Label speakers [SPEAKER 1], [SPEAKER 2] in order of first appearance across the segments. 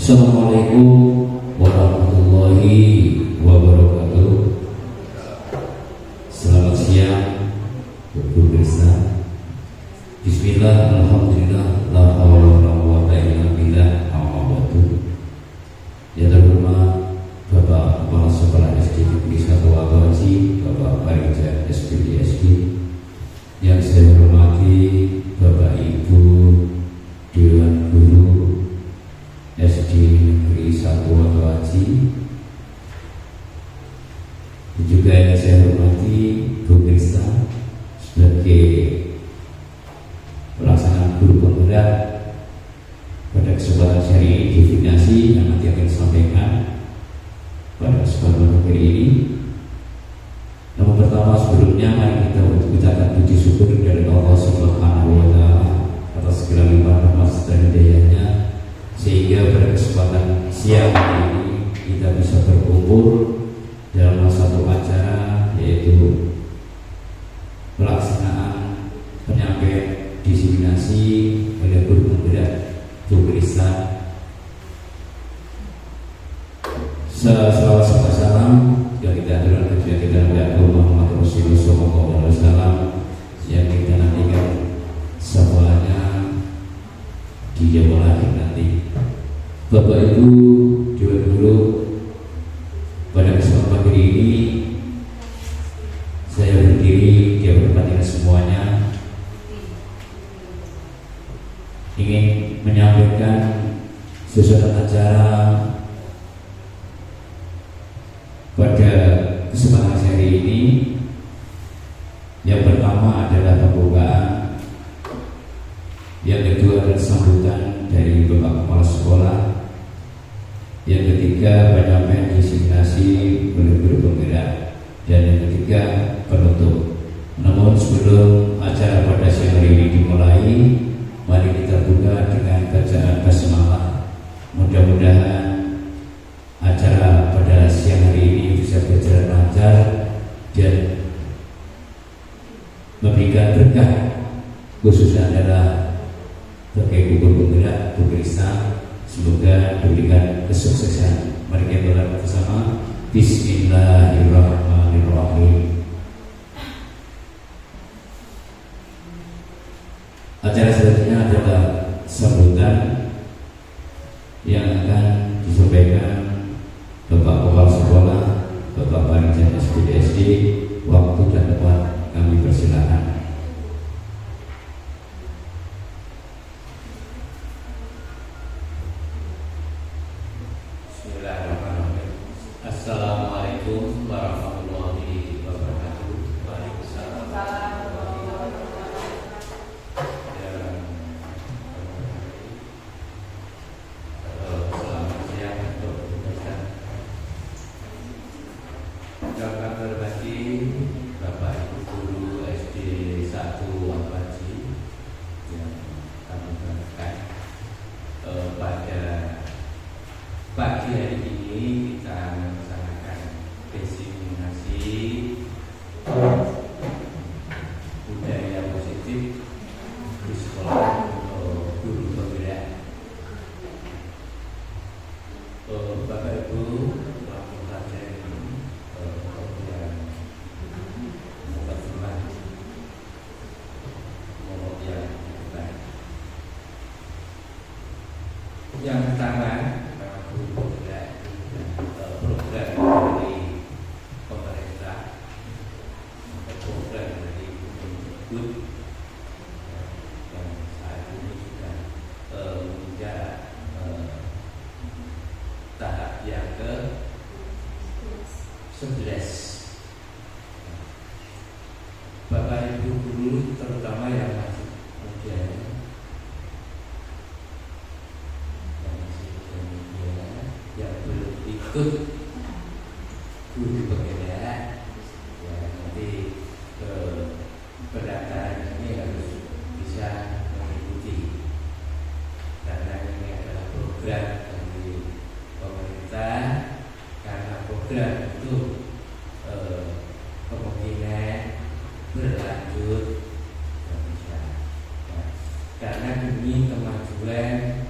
[SPEAKER 1] Assalamualaikum warahmatullahi wabarakatuh. Selamat siang, Bapak Desa. Bismillah, alhamdulillah, la haula wala quwwata illa billah, amma ba'du. Yang terhormat Bapak Kepala Sekolah SD Negeri 1 Abaji, Bapak Parija SPD SD. Yang saya hormati Bapak Ibu Dewan Guru SD Negeri 1 Abaji. Juga yang saya hormati Bu Krista sebagai pelaksanaan guru penggerak pada kesempatan hari ini, definisi yang nanti akan disampaikan pada kesempatan hari ini. Namun pertama sebelumnya mari kita ucapkan puji syukur dari Allah Subhanahu wa Ta'ala atas segala limpahan rahmat dan hidayahnya, sehingga pada kesempatan siang hari ini kita bisa berkumpul dalam satu acara, yaitu pelaksanaan penyampaian diseminasi oleh guru penggerak Bu Krista. Salawat serta salam yang kita aturkan kepada kita Nabi Muhammad Rasulullah SAW yang kita nantikan semuanya di zaman akhir nanti. Bapak Ibu Dewan Guru, pada kesempatan hari ini saya berdiri di hadapan kita semuanya ingin menyampaikan susunan acara pada kesempatan hari ini. Yang pertama adalah pembukaan, yang kedua adalah sambutan dari Bapak Kepala Sekolah, yang ketiga penyampaian diseminasi oleh guru penggerak, dan yang ketiga penutup. Namun sebelum acara pada siang hari ini dimulai, mari kita buka dengan bacaan basmalah. Mudah-mudahan acara pada siang hari ini bisa berjalan lancar dan memberikan berkah, khususnya adalah bagi guru penggerak Bu Krista. Semoga diberikan kesuksesan. Mari kita berdoa bersama. Bismillahirrahmanirrahim. Acara selanjutnya adalah sambutan yang akan disampaikan Bapak Kepala Sekolah, Bapak Parija SPD SD. Waktu dan tempat kami persilakan. Assalamualaikum warahmatullahi wabarakatuh. Waalaikumsalam. Selamat siang untuk kita. Kami hormati Bapak Ibu Guru SD 1 Abaji yang kami banggakan. Pada pagi hari ini kita melaksanakan diseminasi budaya positif di sekolah untuk guru penggerak. Bapak Ibu langsung saja kemudian mempercepat momok yang baik. Yang pertama, program dari pemerintah, program dari Kemendikbud yang saat ini sudah menginjak tahap yang ke-11. Bapak Ibu guru terutama yang masih muda, yang belum ikut guru penggerak, ya nanti pendaftaran ini harus bisa mengikuti, karena ini adalah program dari pemerintah. Karena program itu kemungkinan berlanjut dan bisa, ya, karena demi kemajuan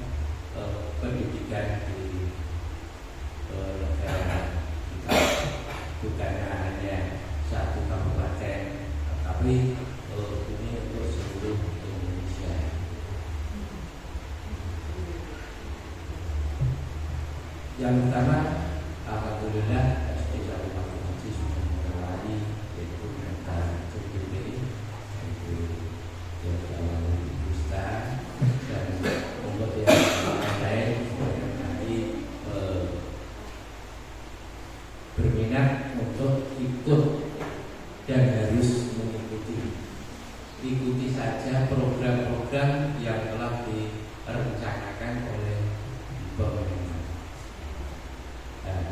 [SPEAKER 1] pendidikan di
[SPEAKER 2] Yang pertama, alhamdulillah SD Jawa Haji sudah mulai yaitu mental CPD, yaitu Jawa Ustaz dan untuk yang lain mengenai berminat untuk ikut dan harus ikuti saja program-program yang telah direncanakan oleh pemerintah. Nah,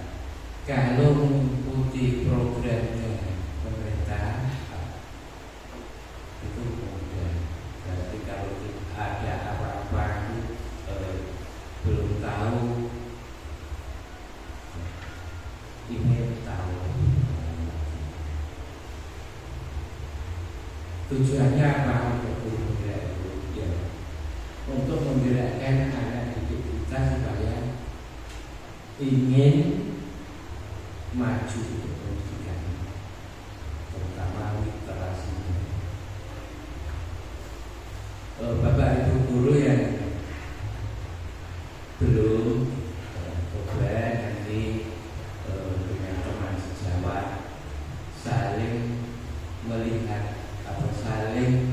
[SPEAKER 2] kalau mengikuti programnya pemerintah itu mudah. Berarti kalau ada apa-apa belum tahu, ini tahu. Tujuannya apa untuk guru penggerak itu? Ya, untuk menggerakkan anak didik kita supaya ingin maju untuk pendidikan, terutama literasinya. Bapak Ibu guru yang belum coba nanti dengan teman sejawat saling melihat atau saling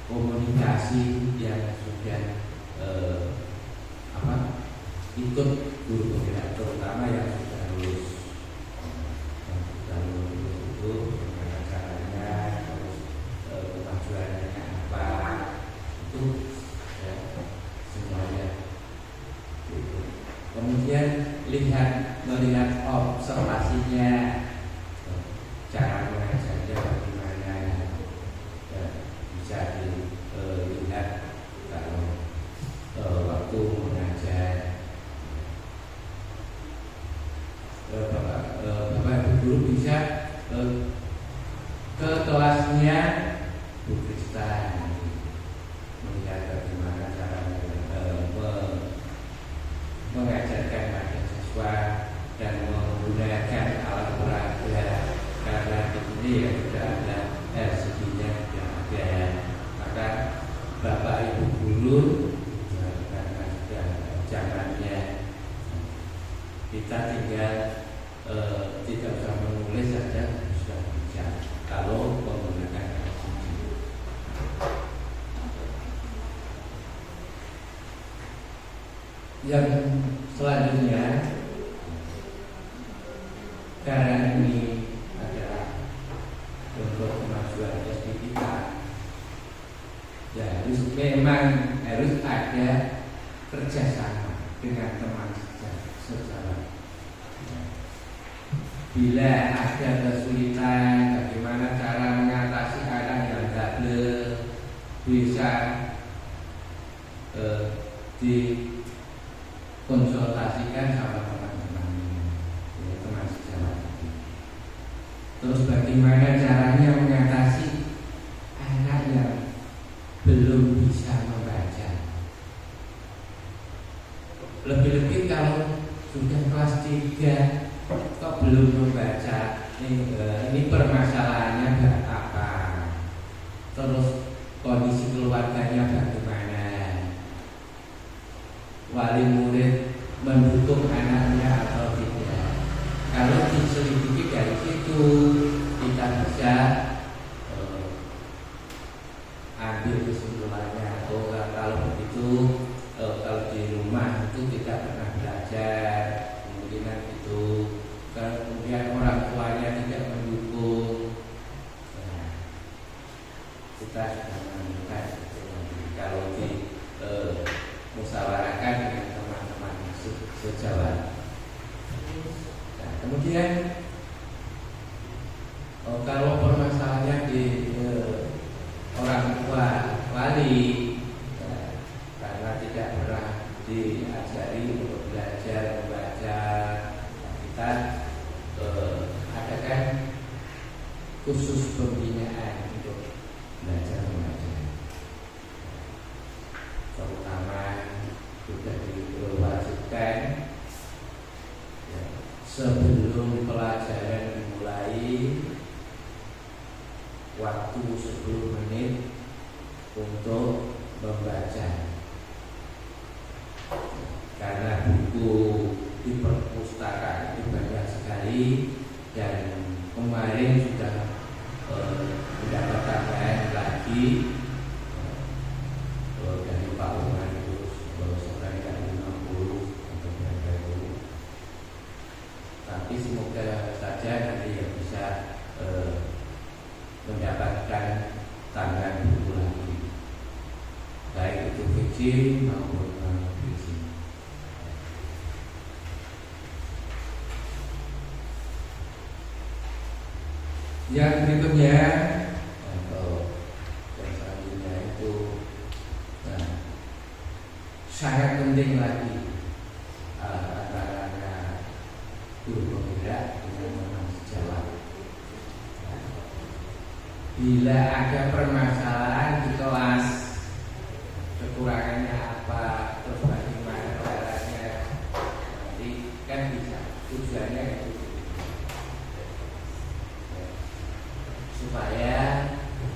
[SPEAKER 2] komunikasi yang sudah ikut guru penggerak, terutama yang sudah lulus. Yang sudah lulus itu bagaimana caranya, terus kemajuannya apa, itu ya, semuanya. Kemudian melihat observasinya, cara mengajarnya bagaimana, ya, bisa dilihat kalau waktu mengajar. Bapak Ibu guru bisa ke kelasnya Bu Kristan, melihat bagaimana cara mengajarkan pada siswa dan menggunakan alat peraga, karena di sini ya sudah ada LCD-nya sudah ada. Maka Bapak Ibu guru karena sudah zamannya, kita tinggal tidak usah menulis saja sudah bisa kalau menggunakan LCD. Yang selanjutnya, karena ini adalah untuk kemajuan SD kita, ya memang harus ada kerjasama dengan teman sejawat. Bila ada kesulitan, bagaimana cara mengatasi anak yang tidak bisa dikonsultasikan sama teman-temannya, ya, teman sejawat. Terus bagaimana caranya mengatasi anak yang belum bisa membaca. Lebih-lebih kalau sudah kelas 3 kok belum membaca, ini permasalahannya apa, terus kondisi keluarganya bagaimana, wali murid mendukung anaknya atau tidak. Kalau diselidiki dari situ, kita bisa ambil kesimpulannya. Oh, kalau begitu, kalau di rumah itu tidak pernah belajar, kemungkinan itu. Kemudian orang tuanya tidak mendukung, nah, kita sudah menemukan kalau di musyawarahkan dengan teman-teman sejawat. Nah, kemudian kalau permasalahannya di orang tua wali, karena tidak pernah diajari untuk belajar membaca, kita adakan khusus pembinaan untuk belajar membaca, terutama sudah diwajibkan ya, sebelum pelajaran dimulai, waktu 10 menit untuk membaca. di perpustakaan itu banyak sekali, dan kemarin sudah mendapat tambahan lagi dari Pak Umar itu sebanyak 50 untuk berapa itu. Tapi semoga saja nanti yang bisa mendapatkan tambahan buku lagi, baik itu fiksi maupun non fiksi. Yang berikutnya atau yang selanjutnya itu sangat penting lagi antara guru penggerak dengan teman sejawat. Bila ada permasalahan di kelas, kekurangannya apa, terus bagaimana caranya, nanti kan bisa tujuannya itu supaya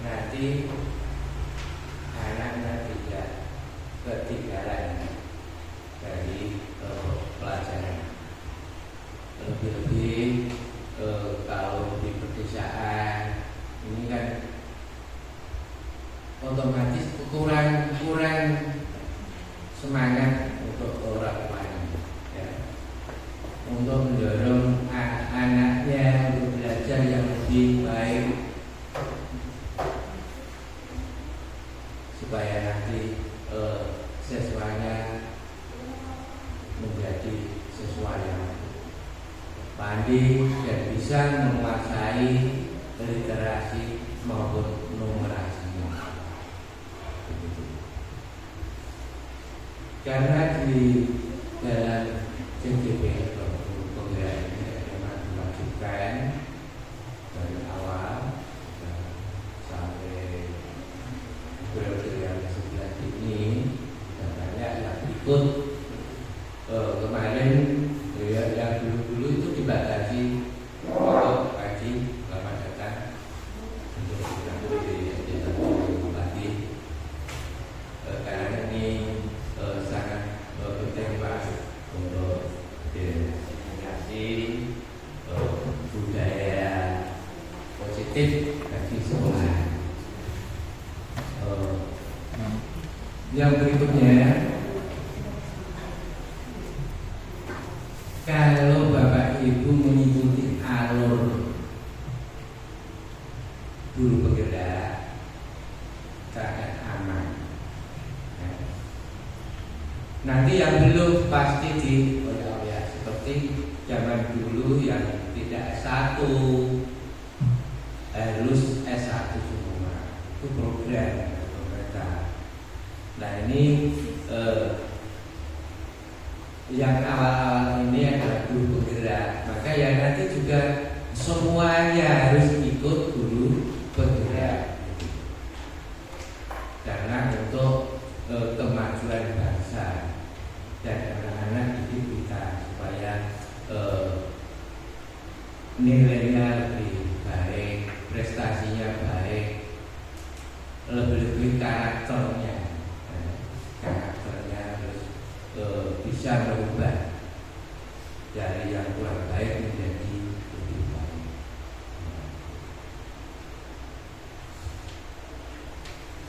[SPEAKER 2] nanti anak-anak tidak ketinggalan dari pelajaran. Lebih-lebih kalau di pedesaan ini kan otomatis kurang semangat untuk orang lain, ya, untuk mendorong anaknya untuk belajar yang lebih baik, supaya nanti siswanya menjadi siswa yang pandai dan bisa menguasai literasi maupun numerasinya. Karena di dalam CGP penggerak ini memang diwajibkan dari awal sampai periode yang 11 ini, dan banyak yang ikut. Kemarin yang dulu itu dibatasi untuk kaji lama datang untuk lagi, karena ini sangat penting Pak untuk diseminasi budaya positif bagi sekolah. Yang berikutnya, kalau Bapak Ibu mengikuti alur guru penggerak sangat aman. Nanti yang belum pasti ya, seperti zaman dulu yang tidak S1 harus S1 semua, itu program pemerintah. Nah ini yang awal-awal ini adalah guru penggerak, maka ya nanti juga semuanya harus ikut guru penggerak, karena untuk kemajuan bangsa dan anak-anak didik kita supaya nilainya lebih baik, prestasinya baik, lebih-lebih karakternya harus bisa merubah dari yang kurang baik menjadi lebih baik.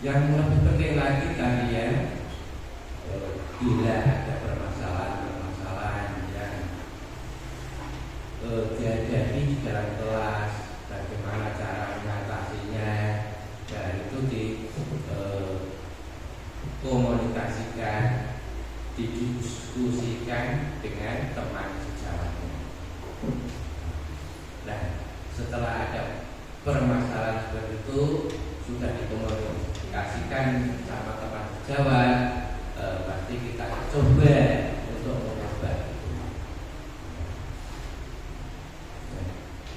[SPEAKER 2] Yang lebih penting lagi tadi ya, bila ada permasalahan yang terjadi di dalam kelas, bagaimana cara mengatasinya, dan itu dikomunikasikan, didiskusikan dengan teman sejawatnya. Nah, setelah ada permasalahan seperti itu, sudah dikomunikasikan sama teman sejawat, pasti kita coba untuk mengubah itu.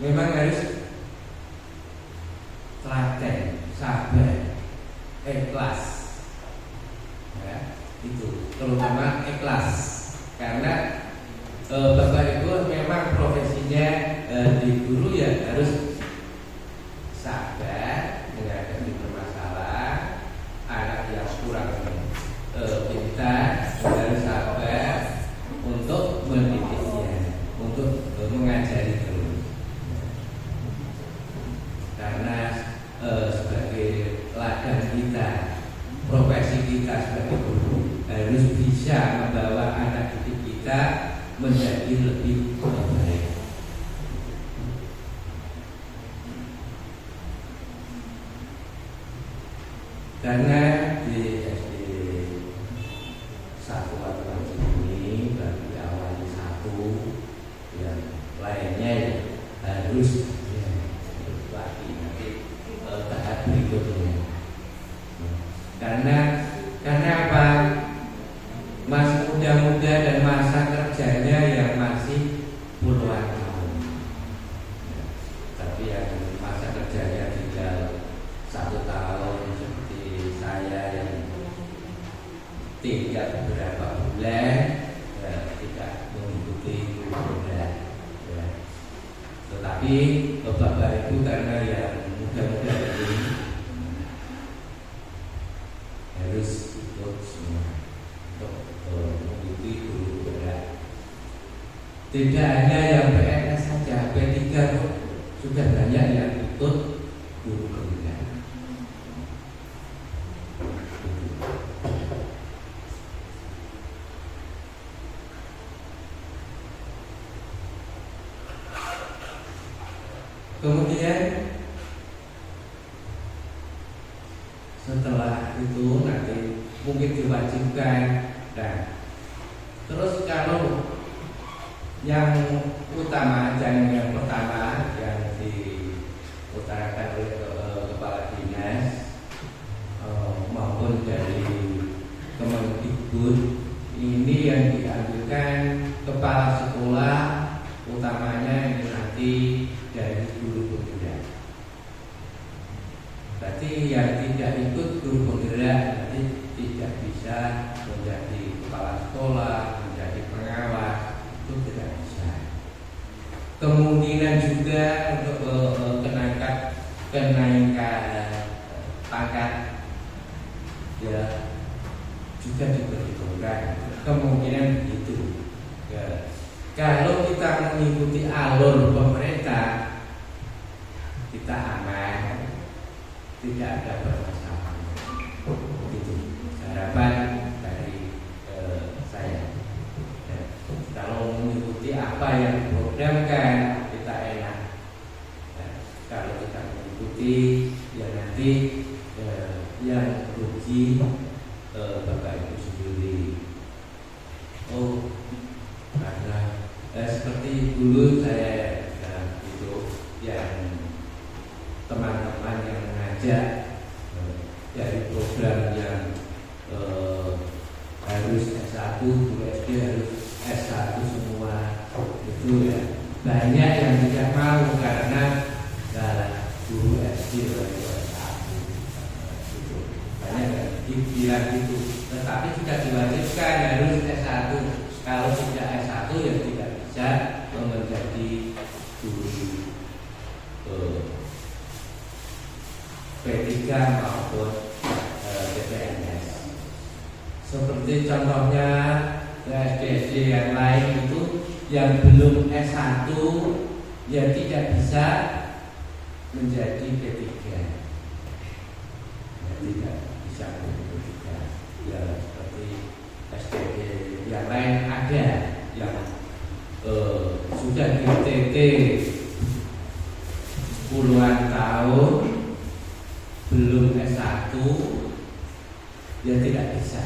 [SPEAKER 2] Memang harus telaten, sabar, ikhlas, ya, itu terutama ikhlas, karena Bapak Ibu memang profesinya di guru ya harus sabar menghadapi permasalahan. Anak yang kurang pintar harus sabar untuk mendidik dia. bisa membawa anak didik kita menjadi lebih baik. Karena di SD 1 atau ini baru diawali 1, yang lainnya ya harus lagi nanti tahap berikutnya. Karena apa? Masih muda-muda dan masa kerjanya yang masih puluhan tahun. Tapi yang masa kerjanya tinggal 1 tahun seperti saya yang tinggal beberapa bulan, tidak mengikuti program. Tetapi Bapak Ibu karena yang muda-muda ini harus ikut semua untuk mengikuti guru berat. Tidak hanya yang PNS saja, P3 sudah banyak yang ikut guru berat. Kemudian setelah itu nanti mungkin diwajibkan. Nah, terus kalau yang utama dan yang pertama yang diutarakan oleh kepala dinas maupun dari Kemendikbud, ini yang diambilkan kepala sekolah utamanya ini nanti dari guru penggerak. Berarti yang tidak ikut guru penggerak nanti tidak bisa menjadi kepala sekolah, menjadi pengawas, itu tidak bisa. Kemungkinan juga untuk kenaikan pangkat ya juga diperhitungkan. Kemungkinan begitu. Ya. Kalau kita mengikuti alur pemerintah, kita aman, tidak ada permasalahan. Itu harapan dari saya. Ya. Kalau mengikuti apa yang diprogramkan, kita enak. Ya. Kalau kita mengikuti, ya nanti yang rugi Bapak Ibu sendiri. Oh, karena seperti dulu saya itu yang teman-teman yang mengajak dari program yang harus S1, guru SD harus S1 semua itu ya banyak yang tidak mau karena guru SD harus S1 itu banyak yang bilang gitu. Tetapi sudah diwajibkan harus S1. Kalau tidak S1 ya tidak bisa menjadi guru P3 maupun PPNS. Seperti contohnya SD yang lain itu yang belum S1 ya tidak bisa menjadi P3. Ya, tidak bisa menjadi P3. Ya seperti SDG yang lain ada yang sudah di TT puluhan tahun belum S1 ya tidak bisa.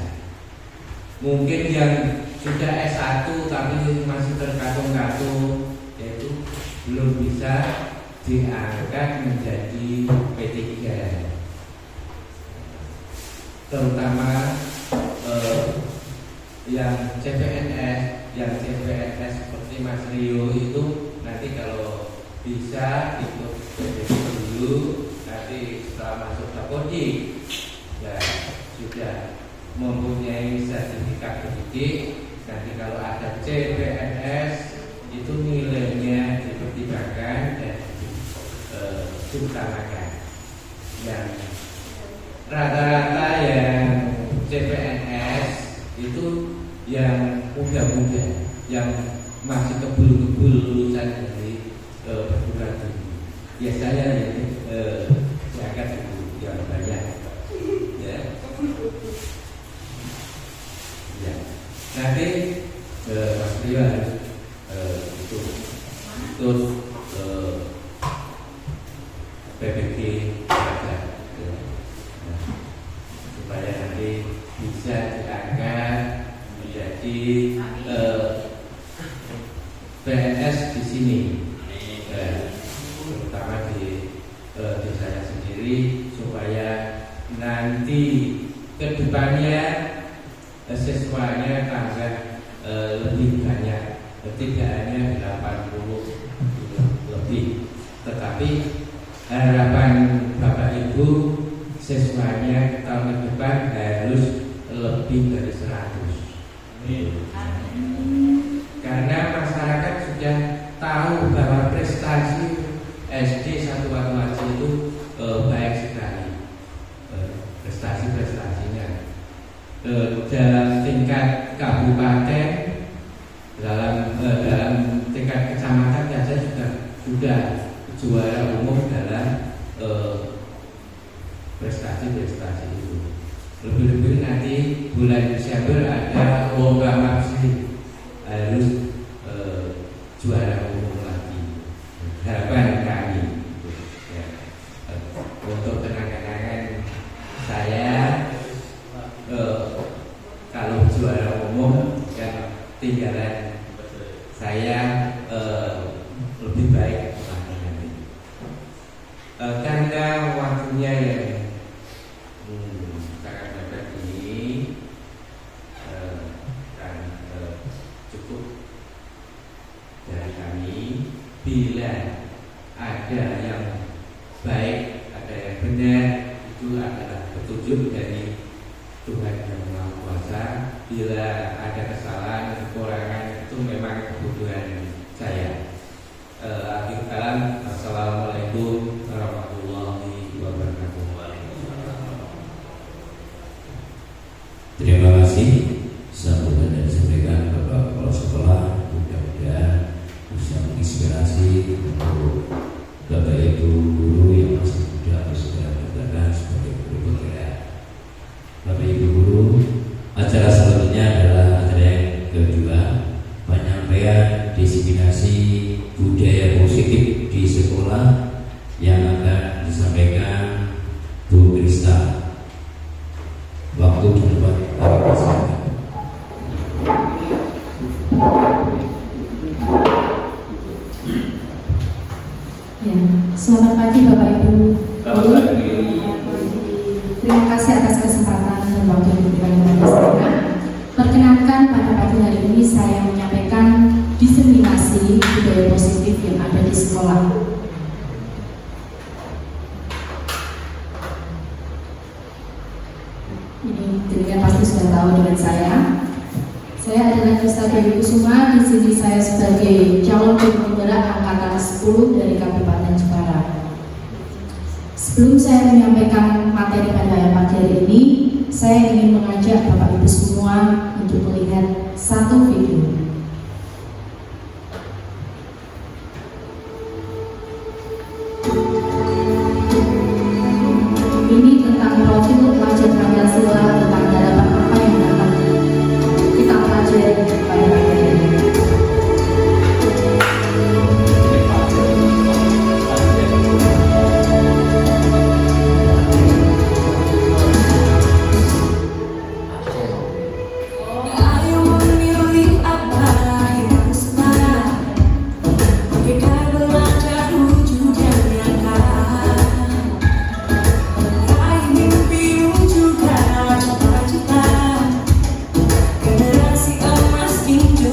[SPEAKER 2] Mungkin yang sudah S1 tapi masih terkatung-katung yaitu belum bisa diangkat menjadi P3. Terutama yang CPNS seperti Mas Rio itu nanti kalau bisa ikut PDP dulu, nanti setelah masuk Kapolri ya sudah mempunyai sertifikat pendidik. Nanti kalau ada CPNS itu nilainya dipertimbangkan dan diutamakan. Yang rata-rata yang CPNS itu yang muda-muda, yang masih kebul-kebul lulusan dari perguruan tinggi. Biasanya diangkat yang banyak, ya. Ya. Nanti Mas Rio harus ikut PBG pajak, supaya nanti bisa diangkat menjadi PNS di sini, terutama di desanya sendiri, supaya nanti kedepannya siswanya tambah lebih banyak, tidak hanya 80 lebih, tetapi harapan Bapak Ibu siswanya tahun depan harus lebih dari 100. Karena masyarakat sudah tahu bahwa prestasi SD Satu Watuaji itu baik sekali, prestasinya dalam tingkat kabupaten, dalam tingkat kecamatan saja sudah juara umum dalam prestasi itu. Lebih-lebih nanti bulan Desember ada lomba MAPSI, harus juara umum lagi. Harapan kami ya, untuk kenang-kenangan saya, kalau juara umum yang tinggalan saya lebih baik nanti. Karena waktunya yang sangat mepet ini, dan cukup dari kami. Bila ada yang baik, ada yang benar, itu adalah petunjuk dari Tuhan Yang Maha Kuasa. Bila ada kesalahan, kekurangan, itu memang kebutuhan saya. Akhir kalam, assalamualaikum warahmatullahi wabarakatuh.
[SPEAKER 1] Terima kasih sambutan yang disampaikan Bapak Kepala Sekolah. Mudah-mudahan bisa menginspirasi untuk Bapak Ibu guru yang masih muda atau sudah berjalan sebagai guru penggerak. Bapak Ibu guru, acara selanjutnya adalah acara yang kedua, penyampaian diseminasi budaya positif di sekolah yang akan disampaikan Bu Krista. Waktu dapat dipersilakan.
[SPEAKER 3] Ya, selamat pagi Bapak Ibu. Terima kasih atas kesempatan dan waktu yang diberikan kepada saya. Perkenankan pada pagi hari ini saya menyampaikan diseminasi budaya positif yang ada di sekolah. Ini dirinya pasti sudah tahu dengan saya. Saya adalah Krista Dewi Kusuma. Di sini saya sebagai calon penggerak angkatan 10 dari Kabupaten Jepara. Sebelum saya menyampaikan materi pada pagi hari ini, saya ingin mengajak Bapak Ibu semua untuk melihat satu video. Ini tentang profil pelajar Pancasila, tentang harapan apa yang dapat kita pelajari pada pagi hari ini.
[SPEAKER 4] Generasi emas Indonesia.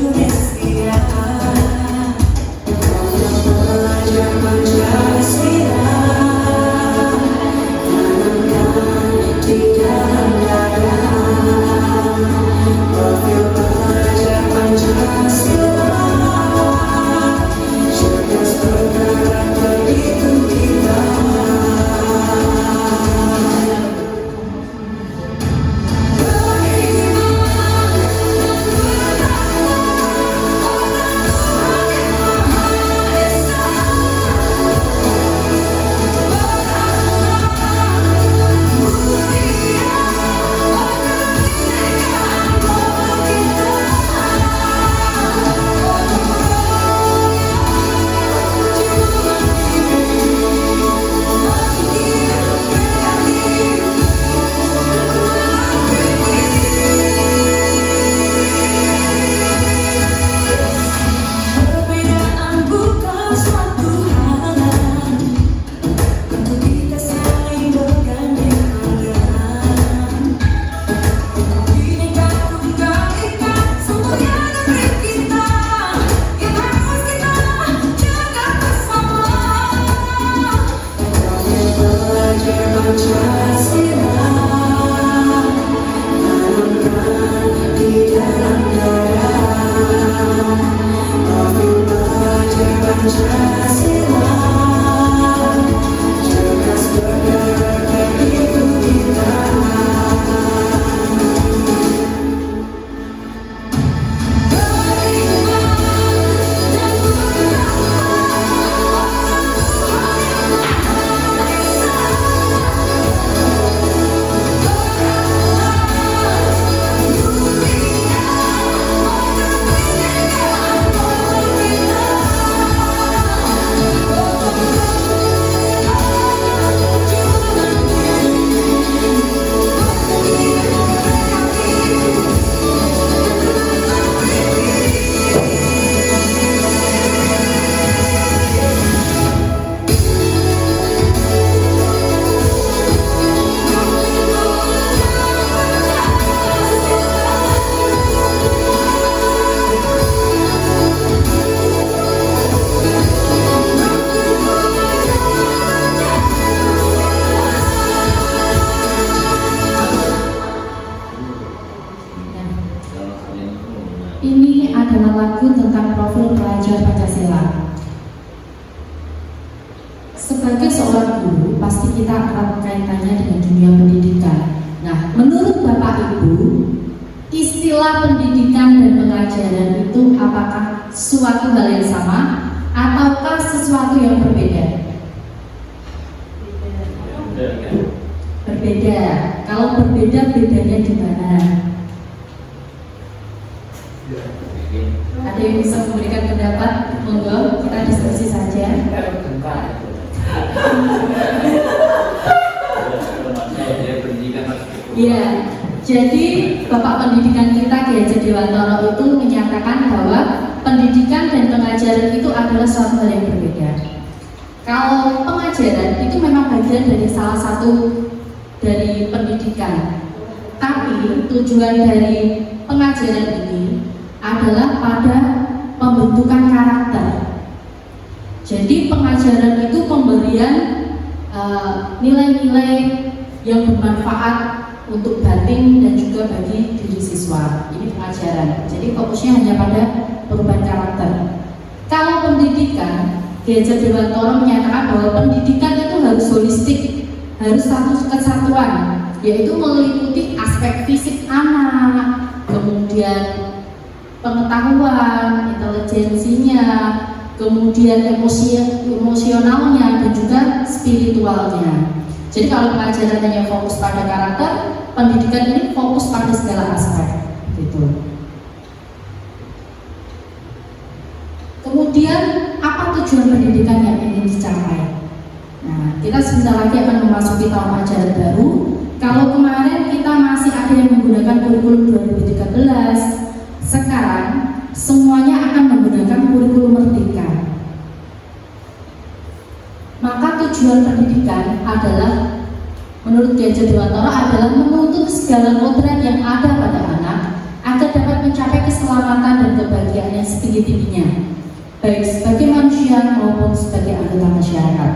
[SPEAKER 3] ini adalah lagu tentang profil pelajar Pancasila. Sebagai seorang guru, pasti kita akan kaitannya dengan dunia pendidikan. Nah, menurut Bapak Ibu, istilah pendidikan dan pengajaran itu apakah suatu hal yang sama ataukah sesuatu yang berbeda? Berbeda. Kalau berbeda, bedanya di mana? Ada yang bisa memberikan pendapat? Monggo, kita diskusi saja. Ya, jadi Bapak Pendidikan kita Ki Hajar Dewantoro itu menyatakan bahwa pendidikan dan pengajaran itu adalah suatu hal yang berbeda. Kalau pengajaran itu memang bagian dari salah satu dari pendidikan, tapi tujuan dari pengajaran ini adalah pada pembentukan karakter. Jadi pengajaran itu pemberian nilai-nilai yang bermanfaat untuk batin dan juga bagi diri siswa. Ini pengajaran. Jadi fokusnya hanya pada perubahan karakter. Kalau pendidikan, Ki Hajar Dewantoro menyatakan bahwa pendidikan itu harus holistik, harus satu kesatuan, yaitu meliputi aspek fisik anak, kemudian pengetahuan, intelijensinya, kemudian emosionalnya dan juga spiritualnya. Jadi kalau pengajaran hanya fokus pada karakter, pendidikan ini fokus pada segala aspek, gitu. Kemudian apa tujuan pendidikan yang ingin dicapai? Nah, kita sebentar lagi akan memasuki tahun ajaran baru. Kalau kemarin kita masih ada yang menggunakan kurikulum 2013, sekarang semuanya akan menggunakan kurikulum merdeka. Maka tujuan pendidikan adalah, menurut Ki Hajar Dewantoro, adalah menuntut segala kodrat yang ada pada anak agar dapat mencapai keselamatan dan kebahagiaan yang setinggi-tingginya, baik sebagai manusia maupun sebagai anggota masyarakat.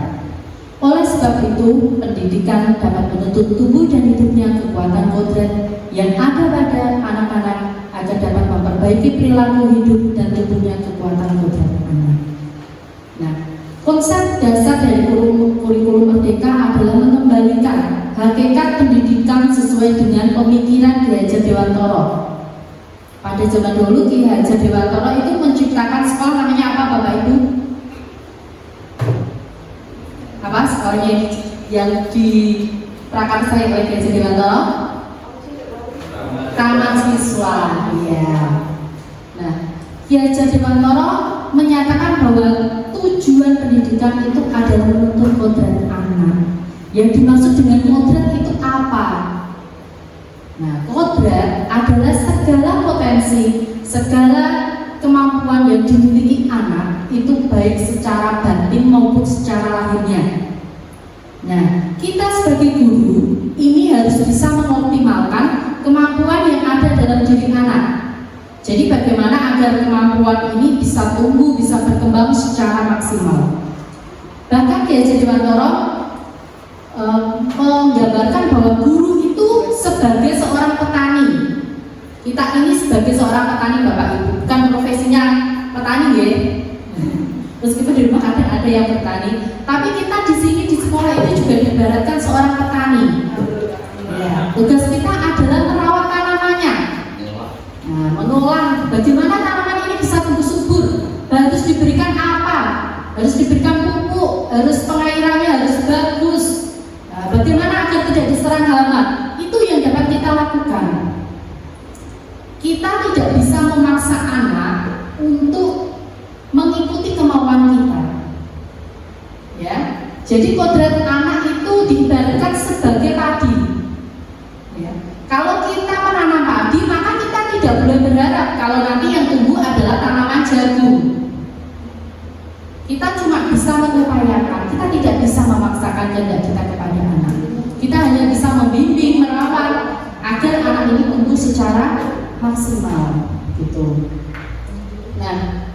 [SPEAKER 3] Oleh sebab itu, pendidikan dapat menuntut tubuh dan hidupnya kekuatan kodrat yang ada pada anak-anak agar dapat memperbaiki perilaku hidup dan tubuhnya kekuatan kodrat anak. Nah, konsep dasar dari kurikulum merdeka adalah mengembalikan hakikat pendidikan sesuai dengan pemikiran Ki Hajar Dewantoro. Pada zaman dulu Ki Hajar Dewantoro itu menciptakan sekolah namanya apa, Bapak Ibu? Apa sekolahnya yang diprakarsai oleh Ki Hajar Dewantoro? Taman Siswa. Ya. Nah, Ki Hajar Dewantoro menyatakan bahwa tujuan pendidikan itu adalah menuntut kodrat anak. Yang dimaksud dengan kodrat itu apa? Nah, kodrat adalah segala potensi, segala kemampuan yang dimiliki anak itu baik secara batin maupun secara lahirnya. Nah, kita sebagai guru ini harus bisa mengoptimalkan kemampuan yang ada dalam diri anak. Jadi bagaimana agar kemampuan ini bisa tumbuh, bisa berkembang secara maksimal. Bahkan Ki Hajar Dewantoro menggambarkan bahwa guru itu sebagai seorang petani. Kita ini sebagai seorang petani, Bapak Ibu, bukan profesinya petani ya. Meskipun di rumah ada yang bertani, tapi kita di sini di sekolah itu juga diibaratkan seorang petani. Ya, tugas kita adalah merawat tanamannya. Nah, mengolah bagaimana tanaman ini bisa tumbuh subur, harus diberikan apa, harus diberikan pupuk, harus pengairannya harus bagus. Nah, bagaimana agar tidak diserang hama, itu yang dapat kita lakukan. Kita tidak bisa memaksa anak untuk mengikuti kemauan kita. Ya, jadi kodrat anak itu diibaratkan sebagai padi. Ya. Kalau kita menanam padi, maka kita tidak boleh berharap kalau nanti yang tumbuh adalah tanaman jagung. Kita cuma bisa mengupayakan, kita tidak bisa memaksakan kehendak kita kepada anak. Kita hanya bisa membimbing, merawat agar anak ini tumbuh secara maksimal, gitu. Nah,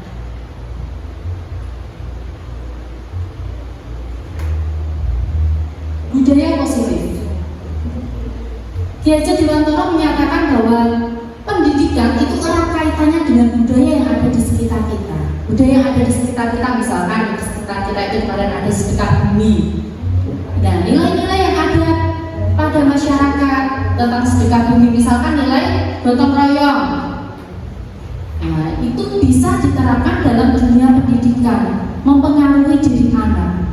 [SPEAKER 3] budaya positif. Ki Hajar Dewantoro menyatakan bahwa pendidikan itu erat kaitannya dengan kita itu kemarin ada sedekah bumi. Nah, nilai-nilai yang ada pada masyarakat tentang sedekah bumi, misalkan nilai gotong royong, nah, itu bisa diterapkan dalam dunia pendidikan, mempengaruhi diri anak.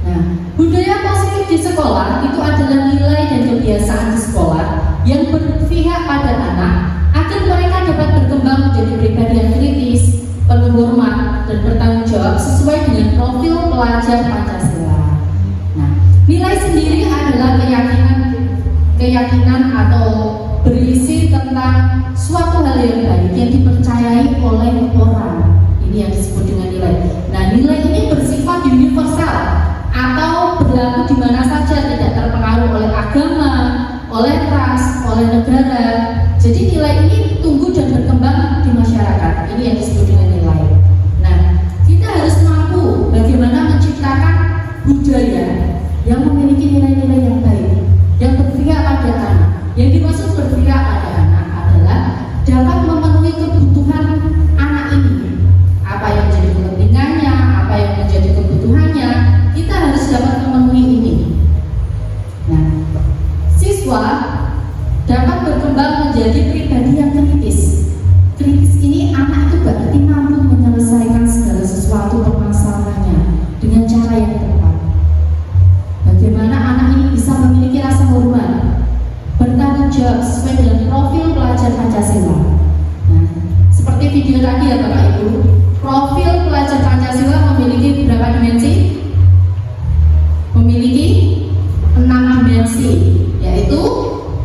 [SPEAKER 3] Nah, budaya positif di sekolah itu adalah nilai dan kebiasaan di sekolah yang berpihak pada anak agar mereka dapat berkembang menjadi pribadi yang kritis, penuh hormat, dan bertanggung jawab sesuai dengan profil pelajar Pancasila. Nah, nilai sendiri adalah keyakinan atau berisi tentang suatu hal yang baik yang dipercayai oleh orang. Ini yang disebut dengan nilai. Nah, nilai ini bersifat universal atau berlaku di mana saja, tidak terpengaruh oleh agama, oleh ras, oleh negara. Jadi nilai ini tumbuh dan berkembang di masyarakat. Ini yang disebut dengan nilai. Nah, kita harus mampu bagaimana menciptakan budaya yang memiliki nilai-nilai yang baik, yang berpihak pada anak. Yang dimaksud berpihak pada anak adalah dapat memenuhi kebutuhan anak ini. Apa yang menjadi kepentingannya, apa yang menjadi kebutuhannya, kita harus dapat memenuhi ini. Nah, siswa dapat berkembang menjadi pribadi yang kritis. Kritis ini anak itu berarti mampu menyelesaikan segala sesuatu permasalahannya dengan cara yang tepat. Bagaimana anak ini bisa memiliki rasa hormat, bertanggung jawab sesuai dengan profil pelajar Pancasila. Nah, seperti video tadi ya Bapak Ibu, profil pelajar Pancasila memiliki berapa dimensi? Memiliki 6 dimensi, yaitu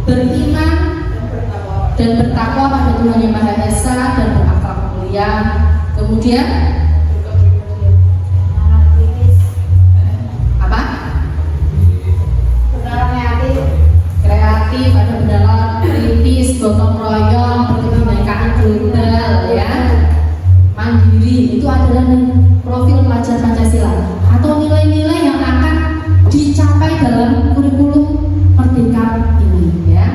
[SPEAKER 3] beriman dan bertakwa pada Tuhan Yang Maha Esa dan berakhlak mulia. Kemudian apa? Kreatif, ada pendalam, kritis, gotong royong, berkebinekaan global, ya, mandiri. Itu adalah profil pelajar Pancasila atau nilai-nilai yang akan dicapai dalam kurikulum Merdeka ini, ya.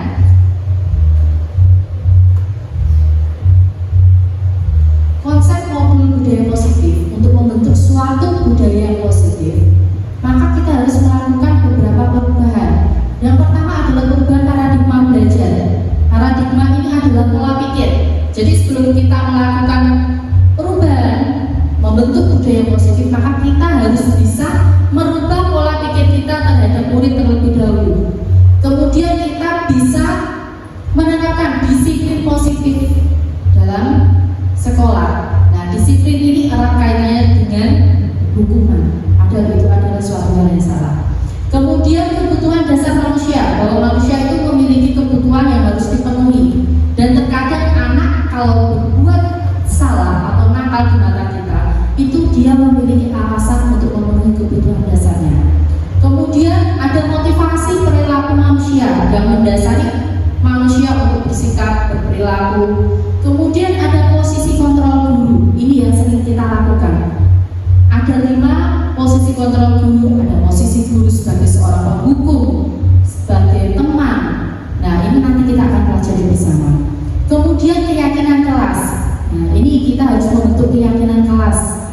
[SPEAKER 3] Konsep maupun budaya positif untuk membentuk suatu budaya yang positif, maka kita harus melakukan beberapa perubahan. Yang pertama adalah perubahan paradigma belajar. Paradigma ini adalah pola pikir. Jadi sebelum kita melakukan perubahan, membentuk budaya positif, maka kita harus bisa merubah pola pikir kita terhadap murid terlebih dahulu. Kemudian kita bisa menerapkan disiplin positif dalam sekolah. Nah, disiplin ini erat kaitannya dengan hukuman. Itu adalah suatu hal yang salah. Kemudian kebutuhan dasar manusia, bahwa manusia itu memiliki kebutuhan yang harus dipenuhi. Dan terkadang anak kalau berbuat salah atau nakal di mata kita, itu dia memiliki alasan untuk memenuhi kebutuhan dasarnya. Kemudian ada motivasi perilaku manusia yang mendasari manusia untuk bersikap, berperilaku. Kemudian ada posisi kontrol guru. Ini yang sering kita lakukan. Ada 5 posisi kontrol guru. Ada posisi guru sebagai seorang penghukum, sebagai teman. Nah, ini nanti kita akan pelajari bersama. Kemudian keyakinan kelas. Nah, ini kita harus membentuk keyakinan kelas.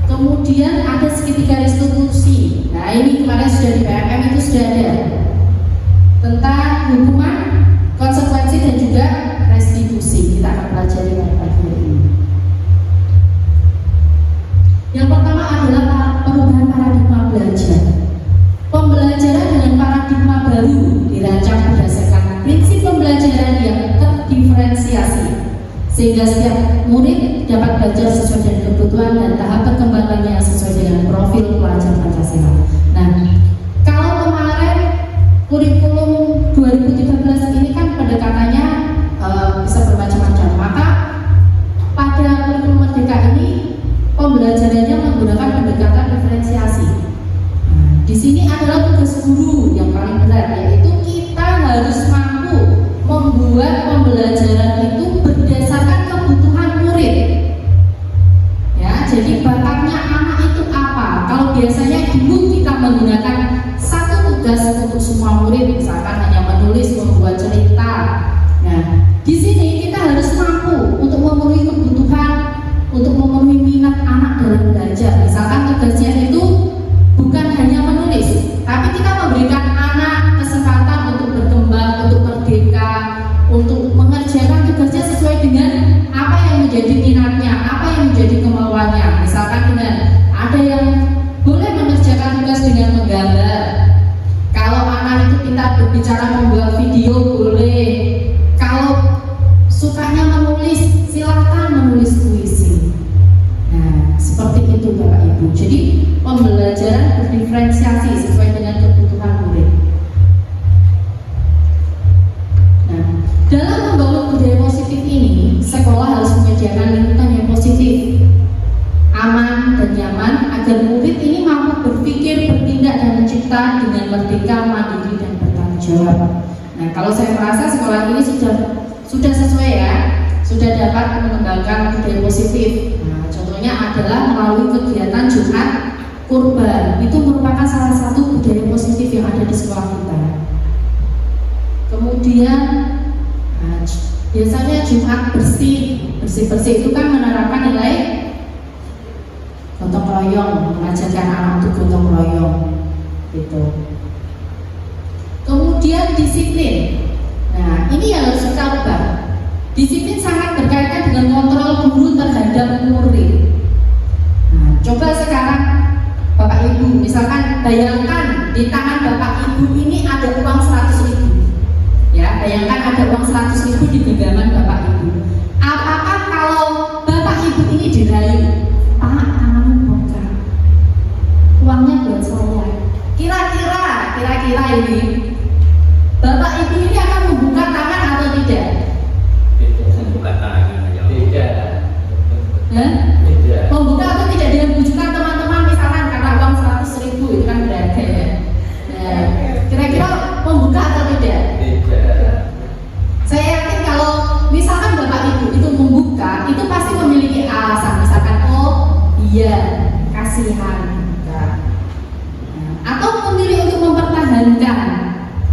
[SPEAKER 3] Kemudian ada segitiga restitusi. Nah, ini kemarin sudah di PMM itu sudah ada tentang hukuman, konsekuensi dan juga restitusi. Kita akan pelajari pada pagi ini. Yang pertama adalah perubahan paradigma belajar. Pembelajaran dengan paradigma baru dirancang berdasarkan prinsip pembelajaran yang terdiferensiasi, sehingga setiap murid dapat belajar sesuai dengan kebutuhan dan tahap perkembangannya sesuai dengan profil pelajar Pancasila. Nah, kalau kemarin kurikulum 2013 ini kan pendekatannya bisa bermacam-macam, maka pada kurikulum Merdeka ini pembelajarannya menggunakan pendekatan diferensiasi. Nah, di sini adalah tugas guru yang paling berat, yaitu kita harus mampu membuat pembelajaran itu berdasarkan kebutuhan murid. Ya, jadi bakatnya anak itu apa? Kalau biasanya dulu kita menggunakan menulis, silahkan menulis puisi. Nah, seperti itu Bapak Ibu. Jadi pembelajaran berdiferensiasi sesuai dengan kebutuhan murid. Nah, dalam membangun budaya positif ini, sekolah harus menyediakan lingkungan yang positif, aman dan nyaman agar murid ini mampu berpikir, bertindak dan mencipta dengan merdeka, mandiri dan bertanggung jawab. Nah, kalau saya merasa sekolah ini sudah sesuai ya, sudah dapat mengembangkan budaya positif. Nah, contohnya adalah melalui kegiatan Jumat Kurban. Itu merupakan salah satu budaya positif yang ada di sekolah kita. Kemudian biasanya Jumat bersih itu kan menerapkan nilai gotong royong, mengajarkan anak untuk gotong royong gitu. Kemudian disiplin. Nah, ini yang harus kita ubah. Disiplin sangat berkaitan dengan kontrol guru terhadap murid. Nah, coba sekarang Bapak Ibu, misalkan bayangkan di tangan Bapak Ibu ini ada uang 100.000. Ya, bayangkan ada uang 100.000 di genggaman Bapak Ibu. Apakah kalau Bapak Ibu ini dirayu, Pak, tanganmu buka, uangnya buat saya. Kira-kira ini Bapak Ibu ini akan membuka tangan atau tidak?
[SPEAKER 1] Membuka tangan aja.
[SPEAKER 3] Tidak. Membuka atau tidak dengan bujukan teman-teman misalkan karena uang 100.000 itu kan berharga ya. Nah, kira-kira membuka atau tidak?
[SPEAKER 2] Tidak.
[SPEAKER 3] Saya yakin kalau misalkan Bapak Ibu itu membuka, itu pasti memiliki alasan. Misalkan, oh iya, kasihan. Atau memilih untuk mempertahankan.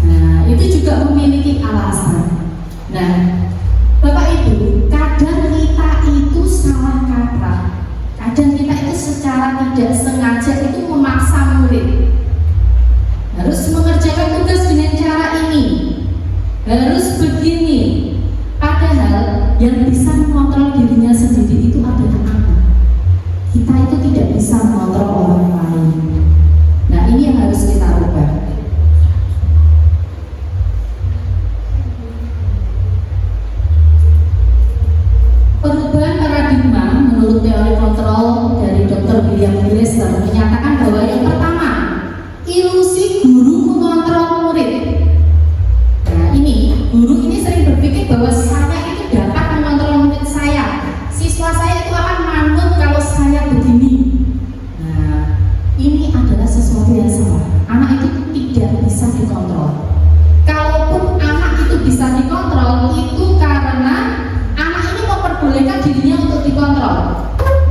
[SPEAKER 3] Nah, itu juga memiliki alasan. Nah, Bapak Ibu, kadang kita itu salah kaprah. Kadang kita itu secara tidak sengaja itu memaksa murid harus mengerjakan tugas dengan cara ini, harus begini. Padahal yang bisa mengontrol dirinya sendiri itu adalah anak. Kita itu tidak bisa mengontrol orang lain. Nah, ini yang harus kita ubah. Perubahan paradigma menurut teori kontrol dari Dr. William Glasser menyatakan bahwa yang pertama, ilusi guru mengontrol murid. Nah, ini guru ini sering berpikir bahwa saya itu dapat mengontrol murid saya. Siswa saya itu akan manut kalau saya begini. Nah, ini adalah sesuatu yang salah. Anak itu tidak bisa dikontrol. Kalaupun anak itu bisa dikontrol, itu karena anak ini memperbolehkan dirinya untuk dikontrol.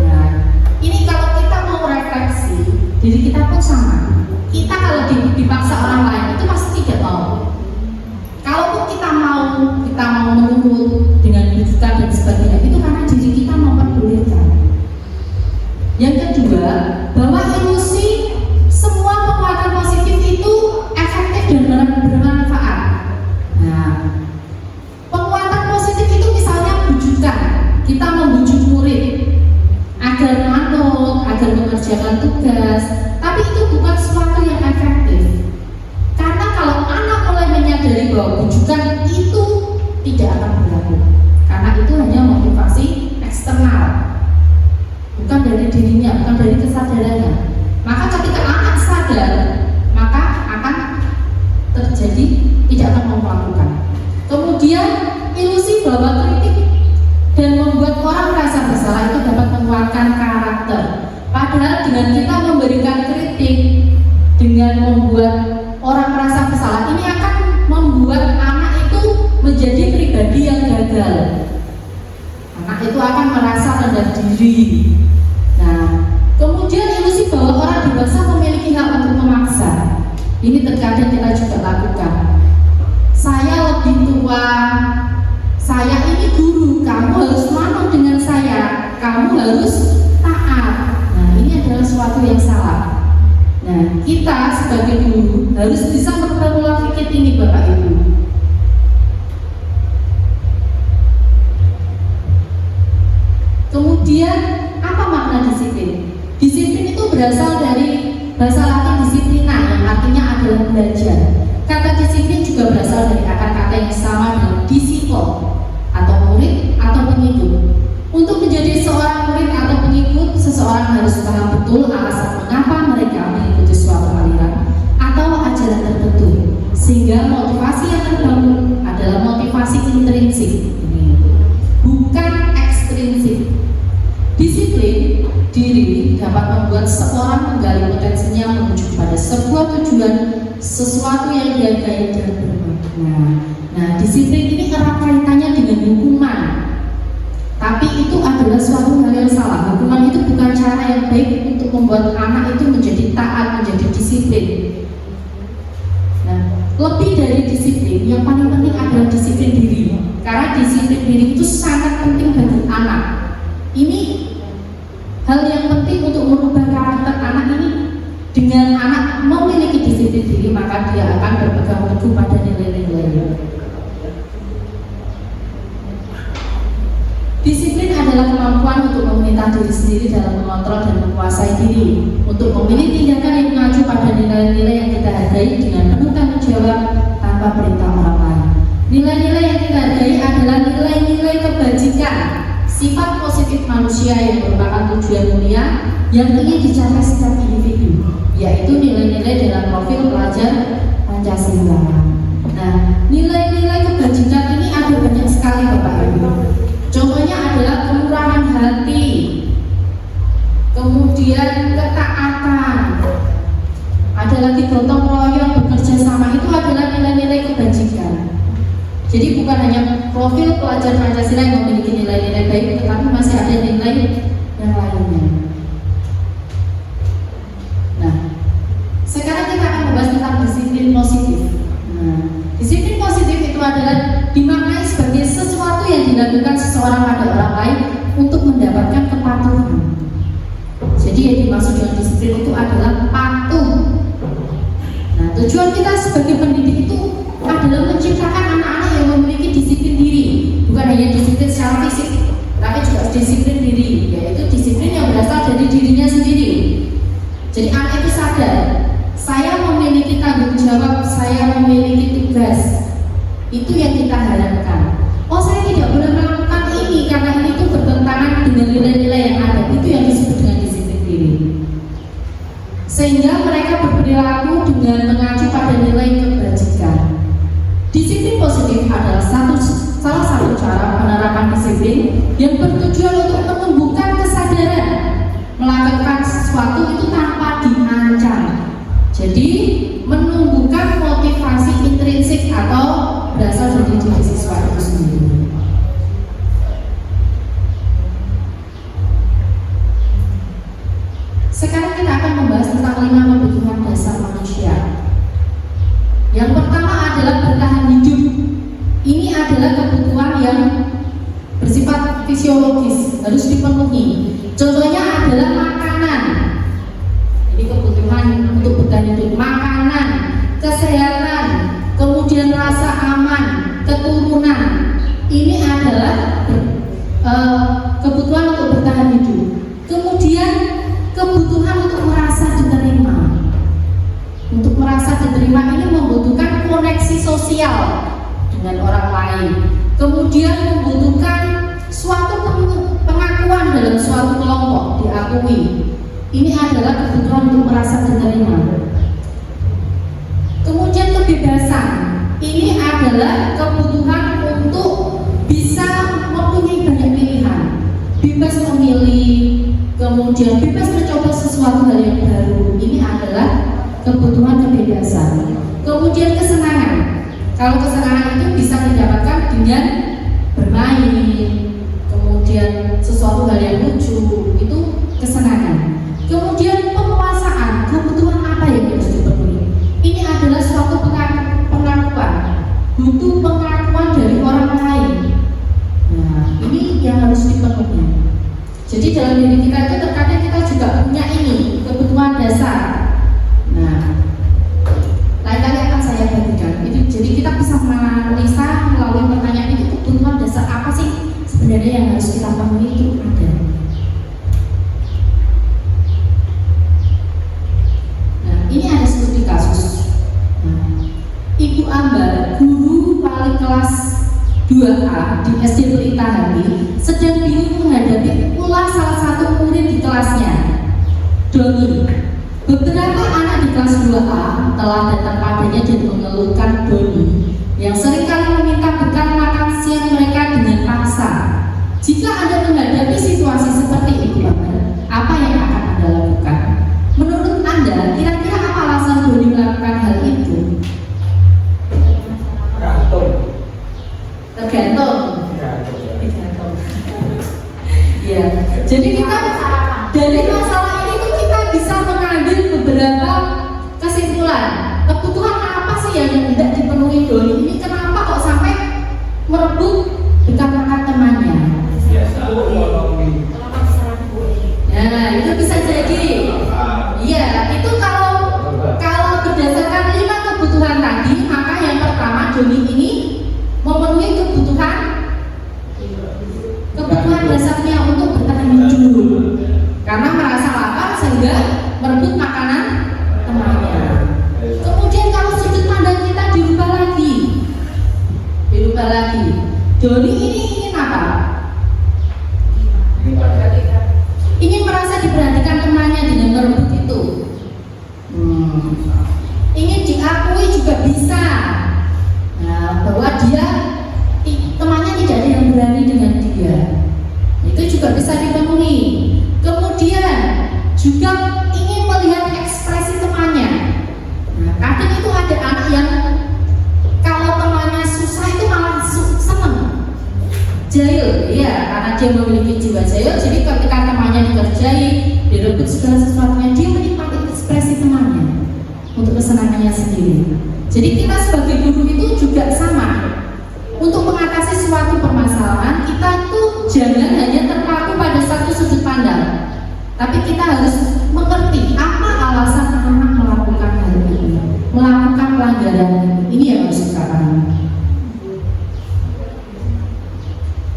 [SPEAKER 3] Nah, ini kalau kita mau refleksi, diri kita pun sama. Kita kalau dipaksa orang lain itu pasti tidak mau. Kalaupun kita mau menurut dengan bujukan dan sebagainya, itu karena diri kita memperbolehkan. Yang kedua, bahwa ilusi semua penguatan positif itu efektif dan bermanfaat. Nah, penguatan positif itu misalnya bujukan, kita membujuk murid agar manut, agar mengerjakan tugas, tapi itu bukan sesuatu yang efektif. Karena kalau anak mulai menyadari bahwa bujukan itu tidak akan berlaku, karena itu hanya motivasi eksternal, bukan dari dirinya, bukan dari kesadarannya. Maka ketika anak sadar, maka akan terjadi tidak akan mau melakukan. Kemudian ilusi bahwa kritik dan membuat orang merasa bersalah itu dapat menguatkan karakter. Padahal dengan kita memberikan kritik, dengan membuat orang merasa bersalah, ini akan membuat anak itu menjadi pribadi yang gagal. Anak itu akan merasa rendah diri. Nah, kemudian ilusi bahwa orang dewasa memiliki hak untuk memaksa. Ini terkadang kita juga lakukan. Saya lebih tua, saya ini guru, kamu harus manut dengan saya, kamu harus taat. Nah, ini adalah sesuatu yang salah. Nah, kita sebagai guru harus bisa merubah pola pikir ini, Bapak Ibu. Kemudian, apa makna disiplin? Disiplin itu berasal dari bahasa Latin disiplina, yang artinya adalah belajar. Kata disiplin juga berasal dari akar kata yang sama dengan disipo, atau murid atau diri dapat membuat seorang menggali potensinya menuju pada sebuah tujuan, sesuatu yang dihargai dan bermakna. Nah, disiplin ini erat kaitannya dengan hukuman. Tapi itu adalah suatu hal yang salah. Hukuman itu bukan cara yang baik untuk membuat anak itu menjadi taat, menjadi disiplin. Nah, lebih dari disiplin, yang paling penting adalah disiplin diri. Karena disiplin diri itu sangat penting bagi anak. Ini hal yang penting untuk merubah karakter anak ini. Dengan anak memiliki disiplin diri, maka dia akan berpegang teguh pada nilai-nilai. Disiplin adalah kemampuan untuk memerintah diri sendiri dalam mengontrol dan menguasai diri, untuk memilih tindakan yang mengacu pada nilai-nilai yang kita hargai dengan penuh tanggung jawab tanpa perintah orang lain. Nilai-nilai yang kita hargai adalah nilai-nilai kebajikan, sifat positif manusia yang merupakan tujuan mulia yang ingin dicapai setiap individu, yaitu nilai-nilai dalam profil pelajar Pancasila. Nah, nilai-nilai kebajikan ini ada banyak sekali Bapak Ibu. Contohnya adalah kemurahan hati, kemudian ketaatan, ada lagi gotong royong, bekerja sama, itu adalah nilai-nilai kebajikan. Jadi bukan hanya profil pelajar Pancasila yang memiliki nilai-nilai baik, tetapi masih ada nilai yang lainnya. Nah, sekarang kita akan membahas tentang disiplin positif. Nah, disiplin positif itu adalah dimaknai sebagai sesuatu yang dilakukan seseorang pada orang lain untuk mendapatkan kepatuhan. Jadi yang dimaksud dengan disiplin itu adalah patuh. Nah, tujuan kita sebagai pendidik itu adalah menciptakan anak-anak yang memiliki disiplin diri, bukan hanya disiplin secara fisik, tapi juga disiplin diri, yaitu disiplin yang berasal dari dirinya sendiri. Jadi anak itu sadar, saya memiliki tanggung jawab, saya memiliki tugas. Itu yang kita harapkan. Oh, saya tidak boleh melakukan ini karena ini itu bertentangan dengan nilai-nilai yang ada. Itu yang disebut dengan disiplin diri. Sehingga mereka berperilaku dengan mengacu pada nilai kebajikan. Disiplin positif adalah salah satu cara penerapan disiplin yang bertujuan untuk menumbuhkan kesadaran melakukan sesuatu itu tanpa diancam. Jadi menumbuhkan motivasi intrinsik atau berasal dari diri siswa itu sendiri. Sekarang kita akan membahas tentang 5 kebutuhan dasar manusia. Yang pertama adalah bertahan hidup. Ini adalah kebutuhan yang bersifat fisiologis, harus dipenuhi. Contohnya adalah makanan. Ini kebutuhan untuk bertahan hidup. Makanan, kesehatan, kemudian rasa aman, keturunan. Ini adalah kebutuhan untuk bertahan hidup. Kemudian kebutuhan untuk merasa diterima. Untuk merasa diterima ini membutuhkan koneksi sosial dengan orang lain. Kemudian membutuhkan suatu pengakuan dalam suatu kelompok, diakui. Ini adalah kebutuhan untuk merasa diterima. Kemudian kebebasan. Ini adalah kebutuhan untuk bisa mempunyai banyak pilihan, bebas memilih, kemudian bebas mencoba sesuatu hal yang baru. Ini adalah kebutuhan kebebasan. Kemudian kesenangan. Kalau kesenangan itu bisa didapatkan dengan bermain, kemudian sesuatu hal yang lucu, itu kesenangan. Kemudian penguasaan, kebutuhan apa yang harus dipenuhi? Ini adalah suatu pengakuan, butuh pengakuan dari orang lain. Nah, ini yang harus dipenuhi. Jadi dalam diri kita itu terkadang kita juga punya ini kebutuhan dasar. Nah, lain kali akan saya bagikan. Jadi kita bisa menganalisa melalui pertanyaan itu kebutuhan dasar apa sih sebenarnya yang harus kita penuhi itu ada. Nah, ini ada studi kasus. Nah, Ibu Ambar, guru paling kelas 2A di SD Pelita Hati, sedang bingung menghadapi ulah salah satu murid di kelasnya, Doni. Beberapa anak di kelas 2A telah datang padanya dan mengeluhkan Doni yang seringkali meminta bekal makan siang mereka dengan paksa. Jika Anda menghadapi situasi seperti itu, apa yang Ya, jadi kita dari masalah ini tuh kita bisa mengambil beberapa kesimpulan. Kebutuhan apa sih yang tidak dipenuhi Doni ini? Kenapa kok sampai merebut dekat-dekat temannya? Nah, itu bisa jadi. Iya, itu kalau berdasarkan 5 kebutuhan tadi, maka yang pertama Doni ini memenuhi kebutuhan dasarnya untuk bertahan hidup. Karena merasa lapar sehingga merebut makanan temannya. Kemudian kalau sudut pandang kita dirubah lagi. Doni ini ingin apa? Ingin merasa diperhatikan temannya dengan merebut itu. Ingin diakui juga bisa. Nah, bahwa temannya tidak ada yang berani dengan dia. Itu juga bisa dipenuhi. Kemudian juga ingin melihat ekspresi temannya. Nah, kadang itu ada anak yang kalau temannya susah itu malah seneng, jahil, ya, karena dia memiliki jiwa jahil. Jadi ketika temannya dikerjai, direbut segala sesuatunya, dia menikmati ekspresi temannya untuk kesenangannya sendiri. Jadi kita sebagai guru itu juga sama. Untuk mengatasi suatu permasalahan, kita tuh jangan hanya terpaku pada satu sudut pandang, tapi kita harus mengerti apa alasan anak melakukan hal ini, melakukan pelanggaran ini yang harus kita pahami.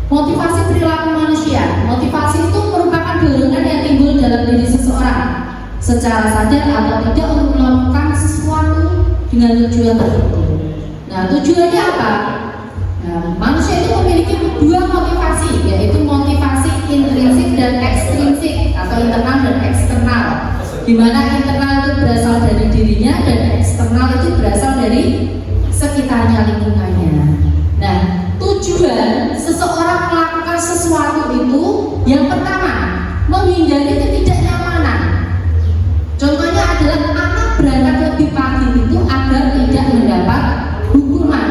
[SPEAKER 3] Motivasi perilaku manusia. Motivasi itu merupakan dorongan yang timbul dalam diri seseorang secara sadar atau tidak untuk melakukan sesuatu dengan tujuan tertentu. Nah, tujuannya apa? Nah, manusia itu memiliki 2 motivasi, yaitu motivasi intrinsik dan ekstrinsik atau internal dan eksternal. Di mana internal itu berasal dari dirinya dan eksternal itu berasal dari sekitarnya, lingkungannya. Nah, tujuan seseorang melakukan sesuatu itu yang pertama menghindari ketidaknyamanan. Contohnya adalah anak berangkat lebih pagi itu agar tidak mendapat hukuman.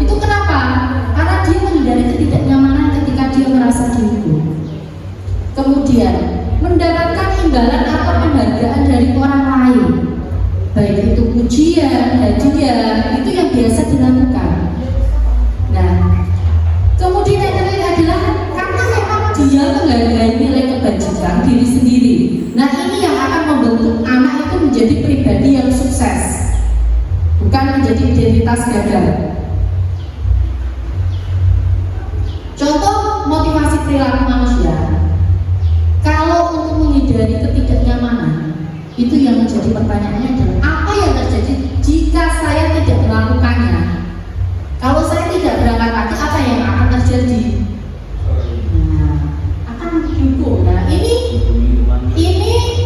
[SPEAKER 3] Itu kenapa? Karena dia menghindari ketidaknyamanan ketika dia merasa dihukum. Kemudian mendapatkan imbalan atau penghargaan dari orang lain, baik itu pujian, hadiah, itu yang biasa dilakukan. Nah, kemudian yang lain adalah karena memang dia menghargai nilai kebajikan diri sendiri. Nah, ini yang akan membentuk anak itu menjadi pribadi yang sukses, bukan menjadi identitas gagal. Contoh motivasi perilaku manusia. Kalau untuk menghindari ketidaknyamanan, itu yang menjadi pertanyaannya adalah apa yang terjadi jika saya tidak melakukannya? Kalau saya tidak berangkat pagi, apa yang akan terjadi? Nah, akan dihukum. Nah, ini